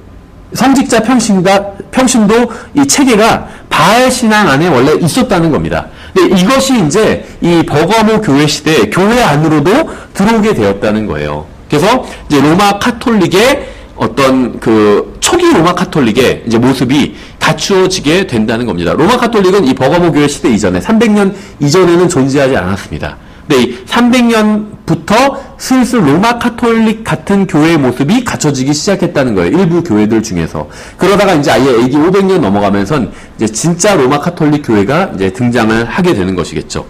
성직자 평신도 이 체계가 바알 신앙 안에 원래 있었다는 겁니다. 근데 이것이 이제 이 버가모 교회 시대 교회 안으로도 들어오게 되었다는 거예요. 그래서 이제 로마 카톨릭의 어떤 그 초기 로마 카톨릭의 이제 모습이 갖추어지게 된다는 겁니다. 로마 카톨릭은 이 버가모 교회 시대 이전에 300년 이전에는 존재하지 않았습니다. 근데 이 300년부터 슬슬 로마 카톨릭 같은 교회의 모습이 갖춰지기 시작했다는 거예요. 일부 교회들 중에서. 그러다가 이제 아예 AD 500년 넘어가면선 이제 진짜 로마 카톨릭 교회가 이제 등장을 하게 되는 것이겠죠.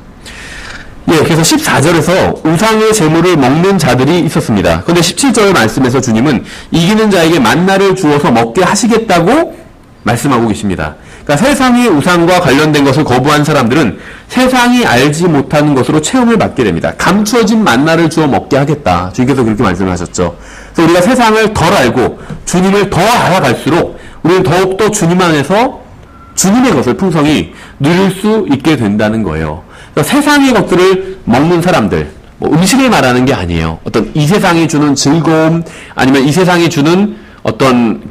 예, 그래서 14절에서 우상의 제물을 먹는 자들이 있었습니다. 그런데 17절 말씀에서 주님은 이기는 자에게 만나를 주어서 먹게 하시겠다고 말씀하고 계십니다. 그러니까 세상의 우상과 관련된 것을 거부한 사람들은 세상이 알지 못하는 것으로 체험을 받게 됩니다. 감추어진 만나를 주어 먹게 하겠다. 주님께서 그렇게 말씀을 하셨죠. 그래서 우리가 세상을 덜 알고 주님을 더 알아갈수록 우리는 더욱더 주님 안에서 주님의 것을 풍성히 누릴 수 있게 된다는 거예요. 그러니까 세상의 것들을 먹는 사람들, 뭐 음식을 말하는 게 아니에요. 어떤 이 세상이 주는 즐거움, 아니면 이 세상이 주는 어떤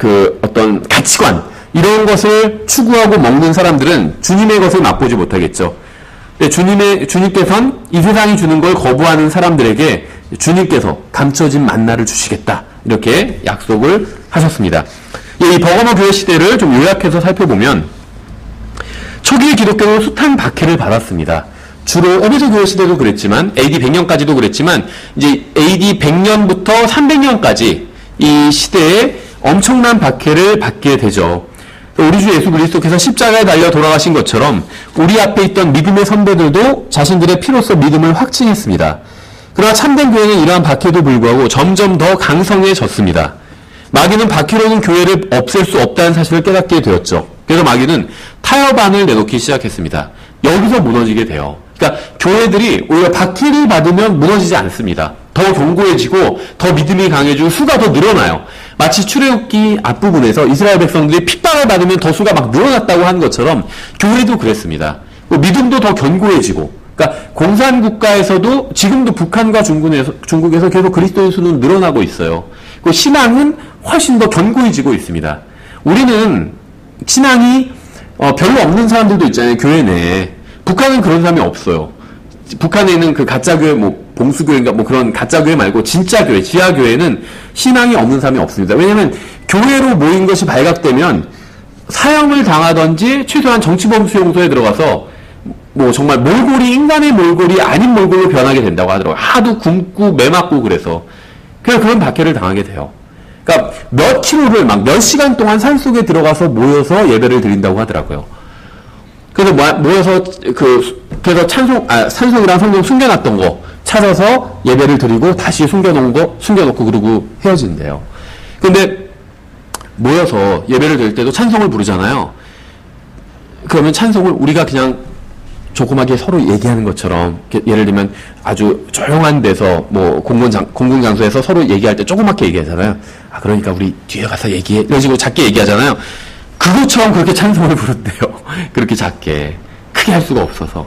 가치관, 이런 것을 추구하고 먹는 사람들은 주님의 것을 맛보지 못하겠죠. 주님께서는 이 세상이 주는 걸 거부하는 사람들에게 주님께서 감춰진 만나를 주시겠다. 이렇게 약속을 하셨습니다. 이 버가모 교회 시대를 좀 요약해서 살펴보면 초기 기독교는 숱한 박해를 받았습니다. 주로 에베소 교회 시대도 그랬지만 AD 100년까지도 그랬지만 이제 AD 100년부터 300년까지 이 시대에 엄청난 박해를 받게 되죠. 우리 주 예수 그리스도께서 십자가에 달려 돌아가신 것처럼 우리 앞에 있던 믿음의 선배들도 자신들의 피로써 믿음을 확증했습니다. 그러나 참된 교회는 이러한 박해도 불구하고 점점 더 강성해졌습니다. 마귀는 박해로는 교회를 없앨 수 없다는 사실을 깨닫게 되었죠. 그래서 마귀는 타협안을 내놓기 시작했습니다. 여기서 무너지게 돼요. 그러니까 교회들이 오히려 박해를 받으면 무너지지 않습니다. 더 견고해지고 더 믿음이 강해지고 수가 더 늘어나요. 마치 출애굽기 앞부분에서 이스라엘 백성들이 핍박을 받으면 더 수가 막 늘어났다고 하는 것처럼 교회도 그랬습니다. 믿음도 더 견고해지고, 그러니까 공산국가에서도 지금도 북한과 중국에서 계속 그리스도인 수는 늘어나고 있어요. 그 신앙은 훨씬 더 견고해지고 있습니다. 우리는 신앙이 별로 없는 사람들도 있잖아요. 교회 내에. 북한은 그런 사람이 없어요. 북한에 있는 그 가짜교회, 뭐, 봉수교회인가, 뭐 그런 가짜교회 말고 진짜 교회, 지하교회는 신앙이 없는 사람이 없습니다. 왜냐면, 교회로 모인 것이 발각되면 사형을 당하든지 최소한 정치범 수용소에 들어가서 뭐 정말 몰골이, 인간의 몰골이 아닌 몰골로 변하게 된다고 하더라고요. 하도 굶고 매맞고 그래서. 그래서 그런 박해를 당하게 돼요. 그러니까 몇 킬로를 막 몇 시간 동안 산속에 들어가서 모여서 예배를 드린다고 하더라고요. 그래서 모여서 그래서 산송이랑 성경 숨겨놨던 거 찾아서 예배를 드리고 다시 숨겨놓고 그러고 헤어진대요. 근데 모여서 예배를 드릴 때도 찬송을 부르잖아요. 그러면 찬송을 우리가 그냥 조그맣게 서로 얘기하는 것처럼, 예를 들면 아주 조용한 데서 뭐 공공장소에서 서로 얘기할 때 조그맣게 얘기하잖아요. 그러니까 우리 뒤에 가서 얘기해. 이런 식으로 작게 얘기하잖아요. 그것처럼 그렇게 찬송을 부른대요. 그렇게 작게. 크게 할 수가 없어서.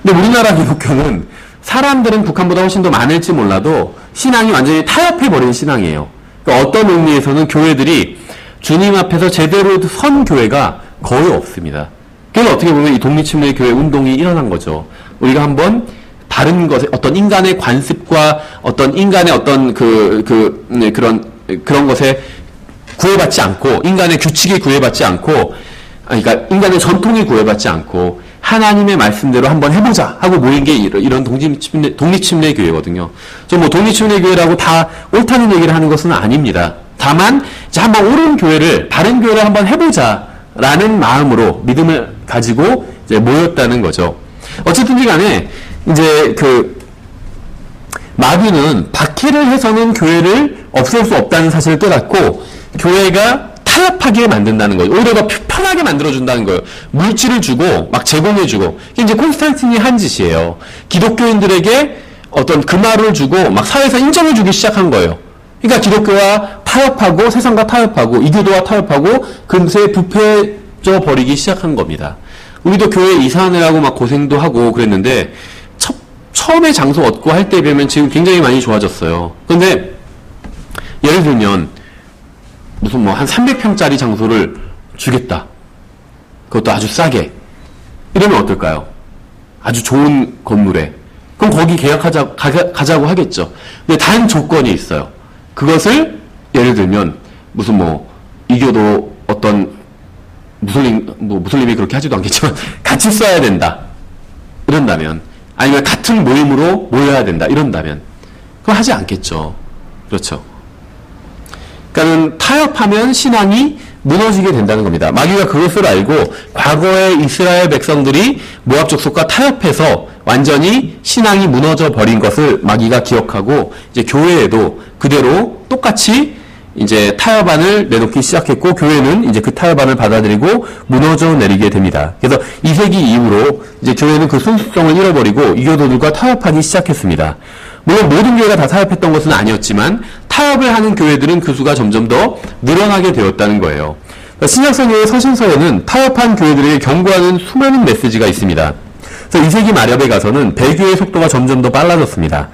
근데 우리나라 기독교는 사람들은 북한보다 훨씬 더 많을지 몰라도 신앙이 완전히 타협해버린 신앙이에요. 그러니까 어떤 의미에서는 교회들이 주님 앞에서 제대로 선 교회가 거의 없습니다. 그래서 어떻게 보면 이 독립침례교회 운동이 일어난 거죠. 우리가 한번 다른 것에 어떤 인간의 관습과 어떤 인간의 어떤 그런 것에 구애받지 않고, 인간의 규칙에 구애받지 않고, 그러니까 인간의 전통에 구애받지 않고 하나님의 말씀대로 한번 해보자 하고 모인 게 이런 독립침례교회거든요. 저 뭐 독립침례교회라고 다 옳다는 얘기를 하는 것은 아닙니다. 다만 이제 한번 옳은 교회를, 바른 교회를 한번 해보자라는 마음으로 믿음을 가지고 이제 모였다는 거죠. 어쨌든지 간에 이제 마귀는 박해를 해서는 교회를 없앨 수 없다는 사실을 깨닫고 교회가 타협하게 만든다는 거예요. 오히려 더 편하게 만들어준다는 거예요. 물질을 주고 막 제공해주고. 이게 이제 콘스탄틴이 한 짓이에요. 기독교인들에게 어떤 금화를 주고 막 사회에서 인정해주기 시작한 거예요. 그러니까 기독교와 타협하고 세상과 타협하고 이교도와 타협하고 금세 부패져 버리기 시작한 겁니다. 우리도 교회 이사하느라고 막 고생도 하고 그랬는데 처음에 장소 얻고 할 때 비하면 지금 굉장히 많이 좋아졌어요. 그런데 예를 들면 무슨 뭐 한 300평짜리 장소를 주겠다. 그것도 아주 싸게. 이러면 어떨까요? 아주 좋은 건물에. 그럼 거기 가자고 하겠죠. 근데 단 조건이 있어요. 그것을 예를 들면 무슨 뭐 이교도 어떤 무슬림이 그렇게 하지도 않겠지만 같이 써야 된다. 이런다면 아니면 같은 모임으로 모여야 된다 이런다면 그거 하지 않겠죠. 그렇죠. 그러니까는 타협하면 신앙이 무너지게 된다는 겁니다. 마귀가 그것을 알고 과거에 이스라엘 백성들이 모압 족속과 타협해서 완전히 신앙이 무너져 버린 것을 마귀가 기억하고 이제 교회에도 그대로 똑같이 이제 타협안을 내놓기 시작했고 교회는 이제 그 타협안을 받아들이고 무너져 내리게 됩니다. 그래서 2세기 이후로 이제 교회는 그 순수성을 잃어버리고 이교도들과 타협하기 시작했습니다. 물론 모든 교회가 다 타협했던 것은 아니었지만 타협을 하는 교회들은 그 수가 점점 더 늘어나게 되었다는 거예요. 신약성경의 서신서에는 타협한 교회들에게 경고하는 수많은 메시지가 있습니다. 그래서 2세기 말엽에 가서는 배교의 속도가 점점 더 빨라졌습니다.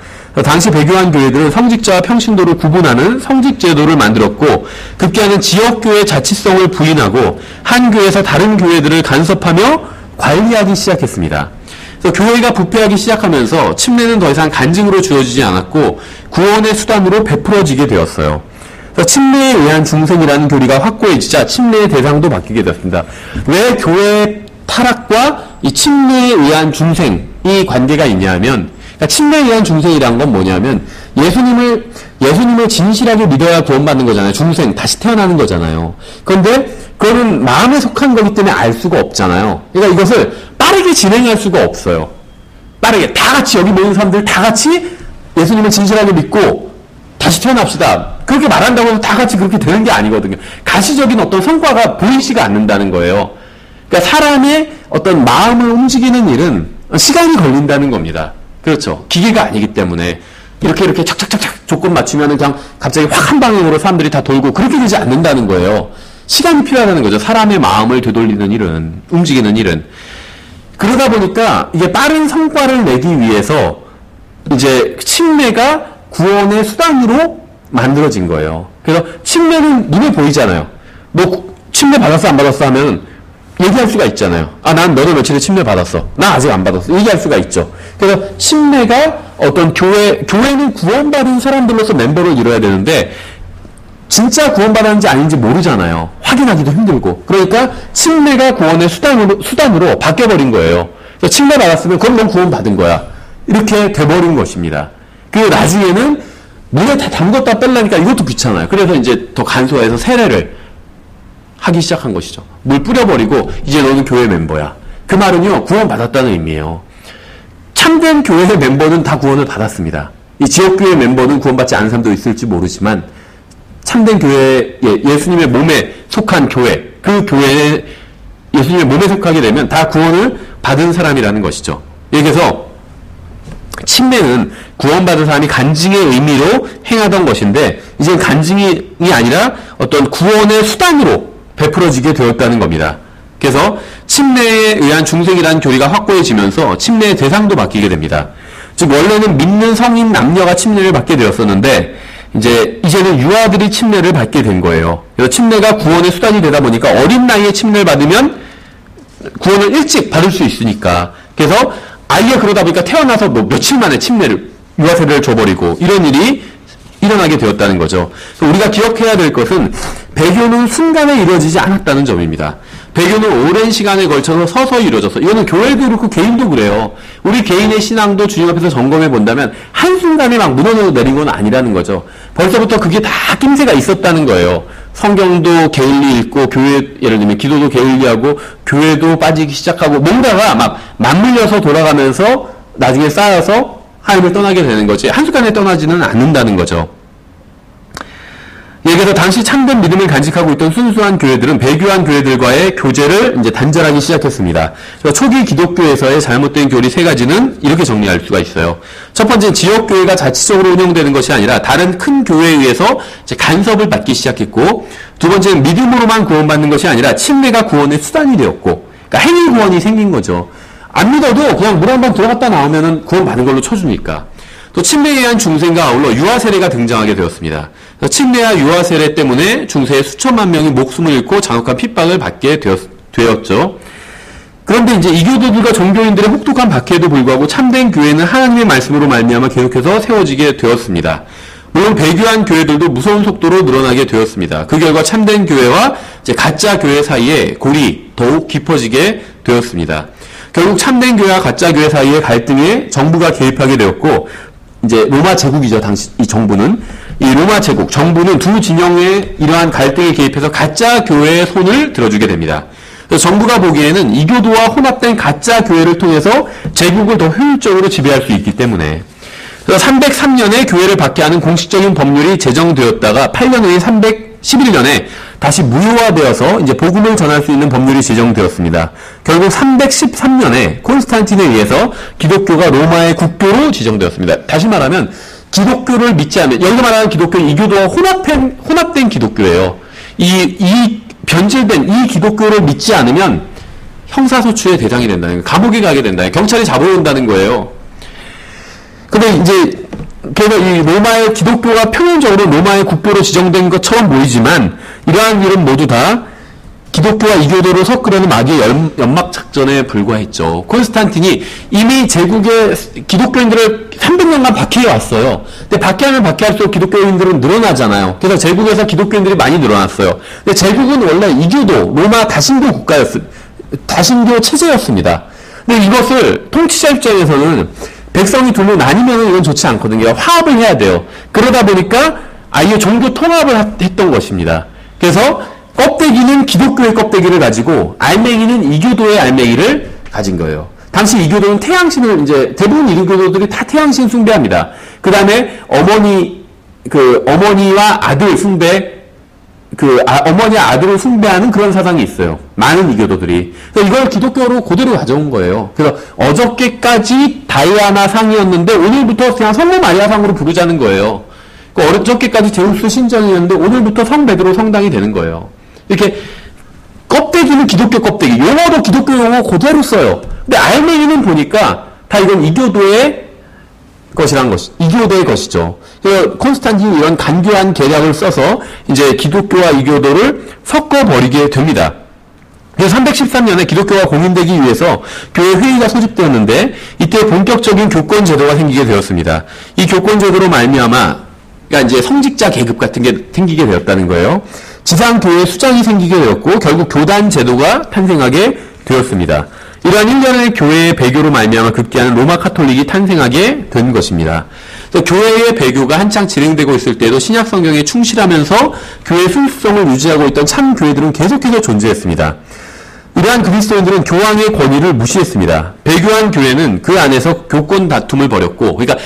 당시 배교한 교회들은 성직자와 평신도를 구분하는 성직제도를 만들었고 급기야는 지역교회 자치성을 부인하고 한 교회에서 다른 교회들을 간섭하며 관리하기 시작했습니다. 그래서 교회가 부패하기 시작하면서 침례는 더 이상 간증으로 주어지지 않았고 구원의 수단으로 베풀어지게 되었어요. 그래서 침례에 의한 중생이라는 교리가 확고해지자 침례의 대상도 바뀌게 되었습니다. 왜 교회의 타락과 이 침례에 의한 중생이 관계가 있냐면 그러니까 침례에 의한 중생이란 건 뭐냐면 예수님을 진실하게 믿어야 구원받는 거잖아요. 중생, 다시 태어나는 거잖아요. 그런데 그거는 마음에 속한 거기 때문에 알 수가 없잖아요. 그러니까 이것을 빠르게 진행할 수가 없어요. 빠르게 다 같이 여기 모인 사람들 다 같이 예수님을 진실하게 믿고 다시 태어납시다. 그렇게 말한다고 해서 다 같이 그렇게 되는 게 아니거든요. 가시적인 어떤 성과가 보이지가 않는다는 거예요. 그러니까 사람의 어떤 마음을 움직이는 일은 시간이 걸린다는 겁니다. 그렇죠. 기계가 아니기 때문에 이렇게 착착착착 조건 맞추면은 그냥 갑자기 확 한 방향으로 사람들이 다 돌고 그렇게 되지 않는다는 거예요. 시간이 필요하다는 거죠. 사람의 마음을 되돌리는 일은, 움직이는 일은. 그러다 보니까 이게 빠른 성과를 내기 위해서 이제 침례가 구원의 수단으로 만들어진 거예요. 그래서 침례는 눈에 보이잖아요. 너 침례 받았어 안 받았어 하면 얘기할 수가 있잖아요. 아, 난 너는 며칠에 침례 받았어. 나 아직 안 받았어. 얘기할 수가 있죠. 그래서 침례가 어떤 교회는 구원받은 사람들로서 멤버를 이뤄야 되는데 진짜 구원받았는지 아닌지 모르잖아요. 확인하기도 힘들고. 그러니까 침례가 구원의 수단으로 바뀌어버린 거예요. 그래서 침례 받았으면 그럼 넌 구원받은 거야. 이렇게 돼버린 것입니다. 그 나중에는 물에 다 담궜다 뺄라니까 이것도 귀찮아요. 그래서 이제 더 간소화해서 세례를 하기 시작한 것이죠. 물 뿌려버리고 이제 너는 교회 멤버야. 그 말은요, 구원받았다는 의미예요. 참된 교회의 멤버는 다 구원을 받았습니다. 이 지역교회 멤버는 구원받지 않은 사람도 있을지 모르지만 참된 교회, 예수님의 몸에 속한 교회, 그 교회에 예수님의 몸에 속하게 되면 다 구원을 받은 사람이라는 것이죠. 여기서 침례는 구원받은 사람이 간증의 의미로 행하던 것인데 이제 간증이 아니라 어떤 구원의 수단으로 베풀어지게 되었다는 겁니다. 그래서 침례에 의한 중생이라는 교리가 확고해지면서 침례의 대상도 바뀌게 됩니다. 즉 원래는 믿는 성인 남녀가 침례를 받게 되었었는데 이제는 유아들이 침례를 받게 된 거예요. 그래서 침례가 구원의 수단이 되다 보니까 어린 나이에 침례를 받으면 구원을 일찍 받을 수 있으니까. 그래서 아이가 그러다 보니까 태어나서 뭐 며칠 만에 유아 세례를 줘버리고 이런 일이 일어나게 되었다는 거죠. 우리가 기억해야 될 것은 배교는 순간에 이루어지지 않았다는 점입니다. 배교는 오랜 시간에 걸쳐서 서서히 이루어졌어. 이거는 교회도 그렇고 개인도 그래요. 우리 개인의 신앙도 주님 앞에서 점검해 본다면 한순간에 막 무너져 내린 건 아니라는 거죠. 벌써부터 그게 다 낌새가 있었다는 거예요. 성경도 게을리 읽고 예를 들면 기도도 게을리 하고 교회도 빠지기 시작하고 뭔가가 막 맞물려서 돌아가면서 나중에 쌓여서 하나님을 떠나게 되는 거지 한순간에 떠나지는 않는다는 거죠. 그래서 당시 참된 믿음을 간직하고 있던 순수한 교회들은 배교한 교회들과의 교제를 이제 단절하기 시작했습니다. 초기 기독교에서의 잘못된 교리 세 가지는 이렇게 정리할 수가 있어요. 첫 번째는 지역교회가 자치적으로 운영되는 것이 아니라 다른 큰 교회에 의해서 이제 간섭을 받기 시작했고, 두 번째는 믿음으로만 구원받는 것이 아니라 침례가 구원의 수단이 되었고, 그러니까 행위 구원이 생긴 거죠. 안 믿어도 그냥 물 한 번 들어갔다 나오면은 구원받는 걸로 쳐주니까. 또 침례에 의한 중생과 아울러 유아 세례가 등장하게 되었습니다. 침례와 유아 세례 때문에 중세의 수천만 명이 목숨을 잃고 잔혹한 핍박을 받게 되었죠. 그런데 이제 이교도들과 종교인들의 혹독한 박해에도 불구하고 참된 교회는 하나님의 말씀으로 말미암아 계속해서 세워지게 되었습니다. 물론 배교한 교회들도 무서운 속도로 늘어나게 되었습니다. 그 결과 참된 교회와 이제 가짜 교회 사이에 골이 더욱 깊어지게 되었습니다. 결국 참된 교회와 가짜 교회 사이의 갈등에 정부가 개입하게 되었고, 이제 로마 제국이죠. 당시 이 정부는 이 로마 제국 정부는 두 진영의 이러한 갈등에 개입해서 가짜 교회의 손을 들어주게 됩니다. 그래서 정부가 보기에는 이교도와 혼합된 가짜 교회를 통해서 제국을 더 효율적으로 지배할 수 있기 때문에. 그래서 303년에 교회를 박해하는 공식적인 법률이 제정되었다가 8년 후인 311년에 다시 무효화되어서 이제 복음을 전할 수 있는 법률이 제정되었습니다. 결국 313년에 콘스탄틴에 의해서 기독교가 로마의 국교로 지정되었습니다. 다시 말하면 기독교를 믿지 않는, 여기서 말하는 기독교는 이교도와 혼합된 기독교예요. 이 변질된 이 기독교를 믿지 않으면 형사소추의 대상이 된다는 거예요. 감옥에 가게 된다. 경찰이 잡아온다는 거예요. 근데 이제 그래서 이 로마의 기독교가 표면적으로 로마의 국교로 지정된 것처럼 보이지만 이러한 일은 모두 다 기독교와 이교도를 섞으려는 마귀의 연막 작전에 불과했죠. 콘스탄틴이 이미 제국의 기독교인들을 300년간 박해해 왔어요. 근데 박해하면 박해할수록 기독교인들은 늘어나잖아요. 그래서 제국에서 기독교인들이 많이 늘어났어요. 근데 제국은 원래 이교도, 로마 다신교 다신교 체제였습니다. 근데 이것을 통치자 입장에서는 백성이 둘로 나뉘면 이건 좋지 않거든요. 화합을 해야 돼요. 그러다 보니까 아예 종교 통합을 했던 것입니다. 그래서 껍데기는 기독교의 껍데기를 가지고 알맹이는 이교도의 알맹이를 가진 거예요. 당시 이교도는 태양신을 이제 대부분 이교도들이 다 태양신 숭배합니다. 그 다음에 어머니와 아들 숭배, 어머니와 아들을 숭배하는 그런 사상이 있어요. 많은 이교도들이. 그래서 이걸 기독교로 그대로 가져온 거예요. 그래서 어저께까지 다이아나 상이었는데 오늘부터 그냥 성모 마리아 상으로 부르자는 거예요. 어저께까지 제우스 신전이었는데 오늘부터 성 베드로 성당이 되는 거예요. 이렇게 껍데기는 기독교 껍데기, 용어도 기독교 용어 그대로 써요. 근데 알맹이는 보니까 다 이건 이교도의 이교도의 것이죠. 그래서 콘스탄틴이 이런 간교한 계략을 써서 이제 기독교와 이교도를 섞어버리게 됩니다. 그래서 313년에 기독교가 공인되기 위해서 교회 회의가 소집되었는데 이때 본격적인 교권 제도가 생기게 되었습니다. 이 교권 제도로 말미암아 그러니까 이제 성직자 계급 같은 게 생기게 되었다는 거예요. 지상교회 수장이 생기게 되었고 결국 교단 제도가 탄생하게 되었습니다. 이러한 일련의 교회의 배교로 말미암아 급기야는 로마 카톨릭이 탄생하게 된 것입니다. 그래서 교회의 배교가 한창 진행되고 있을 때에도 신약 성경에 충실하면서 교회의 순수성을 유지하고 있던 참 교회들은 계속해서 존재했습니다. 이러한 그리스도인들은 교황의 권위를 무시했습니다. 배교한 교회는 그 안에서 교권 다툼을 벌였고, 그러니까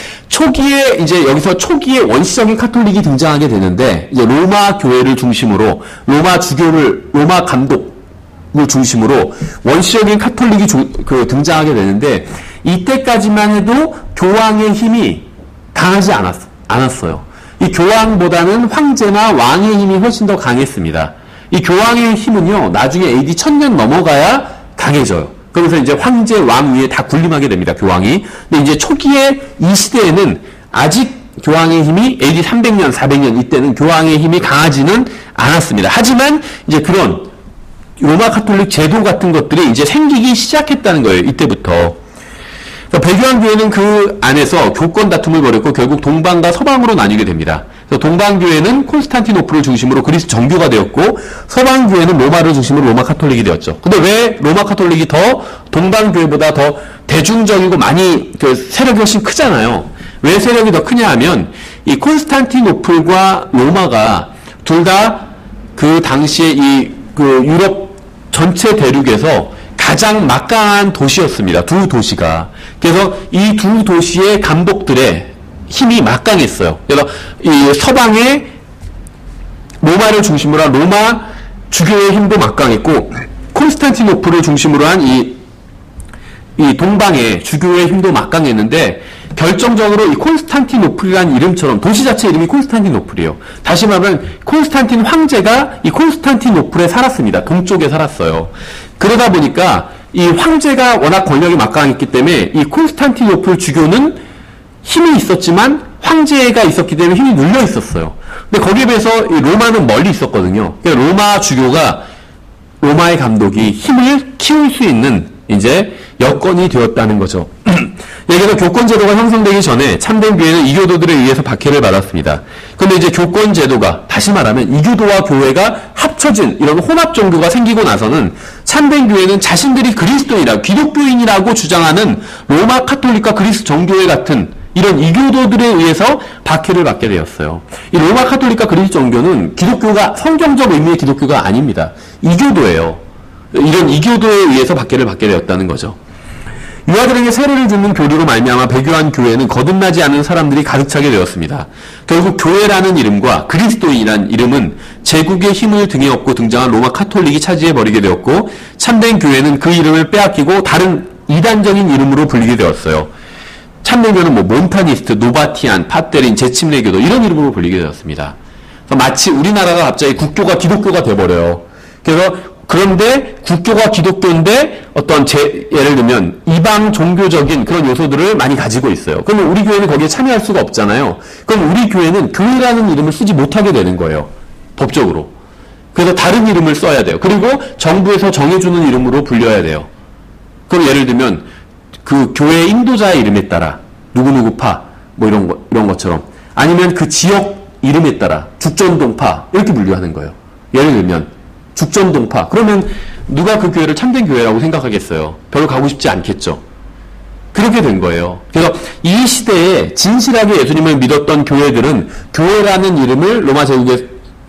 여기서 초기에 원시적인 카톨릭이 등장하게 되는데, 이제 로마 교회를 중심으로, 로마 감독을 중심으로 원시적인 카톨릭이 등장하게 되는데, 이때까지만 해도 교황의 힘이 강하지 않았어요. 이 교황보다는 황제나 왕의 힘이 훨씬 더 강했습니다. 이 교황의 힘은요, 나중에 AD 1000년 넘어가야 강해져요. 그러면서 이제 황제, 왕 위에 다 군림하게 됩니다, 교황이. 근데 이제 초기에 이 시대에는 아직 교황의 힘이 AD 300년, 400년 이때는 교황의 힘이 강하지는 않았습니다. 하지만 이제 그런 로마 카톨릭 제도 같은 것들이 이제 생기기 시작했다는 거예요, 이때부터. 배교한 교회는 그 안에서 교권 다툼을 벌였고 결국 동방과 서방으로 나뉘게 됩니다. 그래서 동방교회는 콘스탄티노플을 중심으로 그리스 정교가 되었고 서방교회는 로마를 중심으로 로마 카톨릭이 되었죠. 근데 왜 로마 카톨릭이 더 동방교회보다 더 대중적이고 많이 세력이 훨씬 크잖아요. 왜 세력이 더 크냐 하면 이 콘스탄티노플과 로마가 둘 다 그 당시에 유럽 전체 대륙에서 가장 막강한 도시였습니다. 두 도시가. 그래서 이 두 도시의 감독들의 힘이 막강했어요. 그래서 이 서방의 로마를 중심으로 한 로마 주교의 힘도 막강했고 콘스탄티노플을 중심으로 한 이 동방의 주교의 힘도 막강했는데 결정적으로 이 콘스탄티노플이라는 이름처럼 도시 자체 이름이 콘스탄티노플이에요. 다시 말하면 콘스탄틴 황제가 이 콘스탄티노플에 살았습니다. 동쪽에 살았어요. 그러다 보니까 이 황제가 워낙 권력이 막강했기 때문에 이 콘스탄티노플 주교는 힘이 있었지만 황제가 있었기 때문에 힘이 눌려 있었어요. 근데 거기에 비해서 이 로마는 멀리 있었거든요. 그러니까 로마 주교가 로마의 감독이 힘을 키울 수 있는 이제 여건이 되었다는 거죠. 여기서 교권제도가 형성되기 전에 참된 교회는 이교도들에 의해서 박해를 받았습니다. 그런데 이제 교권제도가, 다시 말하면 이교도와 교회가 합쳐진 이런 혼합 종교가 생기고 나서는 참된 교회는 자신들이 그리스도인이라고, 기독교인이라고 주장하는 로마 카톨릭과 그리스 정교회 같은 이런 이교도들에 의해서 박해를 받게 되었어요. 이 로마 카톨릭과 그리스 정교는 기독교가, 성경적 의미의 기독교가 아닙니다. 이교도예요. 이런 이교도에 의해서 박해를 받게 되었다는 거죠. 유아들에게 세례를 주는 교리로 말미암아 배교한 교회는 거듭나지 않은 사람들이 가득 차게 되었습니다. 결국 교회라는 이름과 그리스도인이라는 이름은 제국의 힘을 등에 업고 등장한 로마 카톨릭이 차지해버리게 되었고, 참된 교회는 그 이름을 빼앗기고 다른 이단적인 이름으로 불리게 되었어요. 참된 교회는 몬타니스트, 노바티안, 파테린, 제침례교도 이런 이름으로 불리게 되었습니다. 마치 우리나라가 갑자기 국교가 기독교가 돼버려요. 그런데 국교가 기독교인데 예를 들면 이방 종교적인 그런 요소들을 많이 가지고 있어요. 그러면 우리 교회는 거기에 참여할 수가 없잖아요. 그럼 우리 교회는 교회라는 이름을 쓰지 못하게 되는 거예요. 법적으로. 그래서 다른 이름을 써야 돼요. 그리고 정부에서 정해주는 이름으로 불려야 돼요. 그럼 예를 들면 그 교회 인도자의 이름에 따라 누구누구파 이런 것처럼, 아니면 그 지역 이름에 따라 죽전동파 이렇게 분류하는 거예요. 예를 들면 죽전동파, 그러면 누가 그 교회를 참된 교회라고 생각하겠어요? 별로 가고 싶지 않겠죠. 그렇게 된 거예요. 그래서 이 시대에 진실하게 예수님을 믿었던 교회들은 교회라는 이름을 로마 제국에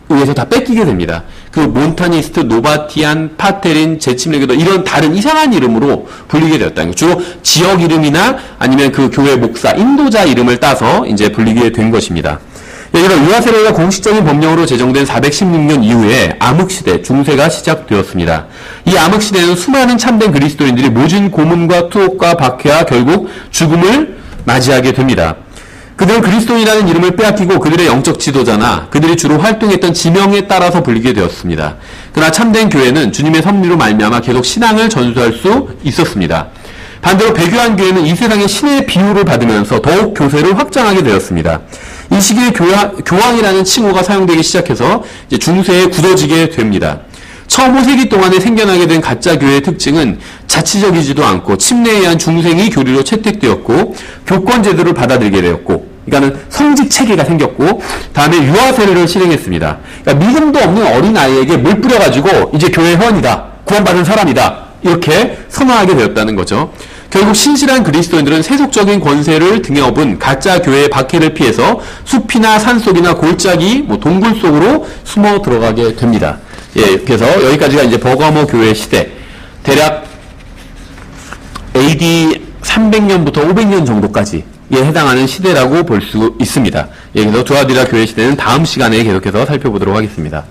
의해서 다 뺏기게 됩니다. 그 몬타니스트, 노바티안, 파테린, 제침례교도 이런 다른 이상한 이름으로 불리게 되었다는 거예요. 주로 지역 이름이나 아니면 그 교회 목사, 인도자 이름을 따서 이제 불리게 된 것입니다. 여기서 유아세례가 공식적인 법령으로 제정된 416년 이후에 암흑시대, 중세가 시작되었습니다. 이 암흑시대는 수많은 참된 그리스도인들이 모진 고문과 투옥과 박해와 결국 죽음을 맞이하게 됩니다. 그들은 그리스도인이라는 이름을 빼앗기고 그들의 영적 지도자나 그들이 주로 활동했던 지명에 따라서 불리게 되었습니다. 그러나 참된 교회는 주님의 섭리로 말미암아 계속 신앙을 전수할 수 있었습니다. 반대로 배교한 교회는 이 세상의 신의 비유를 받으면서 더욱 교세를 확장하게 되었습니다. 이 시기에 교황이라는 칭호가 사용되기 시작해서 이제 중세에 굳어지게 됩니다. 처음 5세기 동안에 생겨나게 된 가짜 교회의 특징은 자치적이지도 않고 침례에 의한 중생이 교리로 채택되었고 교권 제도를 받아들이게 되었고, 그러니까는 성직 체계가 생겼고, 다음에 유아 세례를 실행했습니다. 그러니까 믿음도 없는 어린 아이에게 물 뿌려가지고 이제 교회 회원이다, 구원받은 사람이다, 이렇게 선언하게 되었다는 거죠. 결국 신실한 그리스도인들은 세속적인 권세를 등에 업은 가짜 교회의 박해를 피해서 숲이나 산속이나 골짜기, 동굴 속으로 숨어 들어가게 됩니다. 예, 그래서 여기까지가 이제 버가모 교회 시대, 대략 AD 300년부터 500년 정도까지에 해당하는 시대라고 볼 수 있습니다. 예, 그래서 두아디라 교회 시대는 다음 시간에 계속해서 살펴보도록 하겠습니다.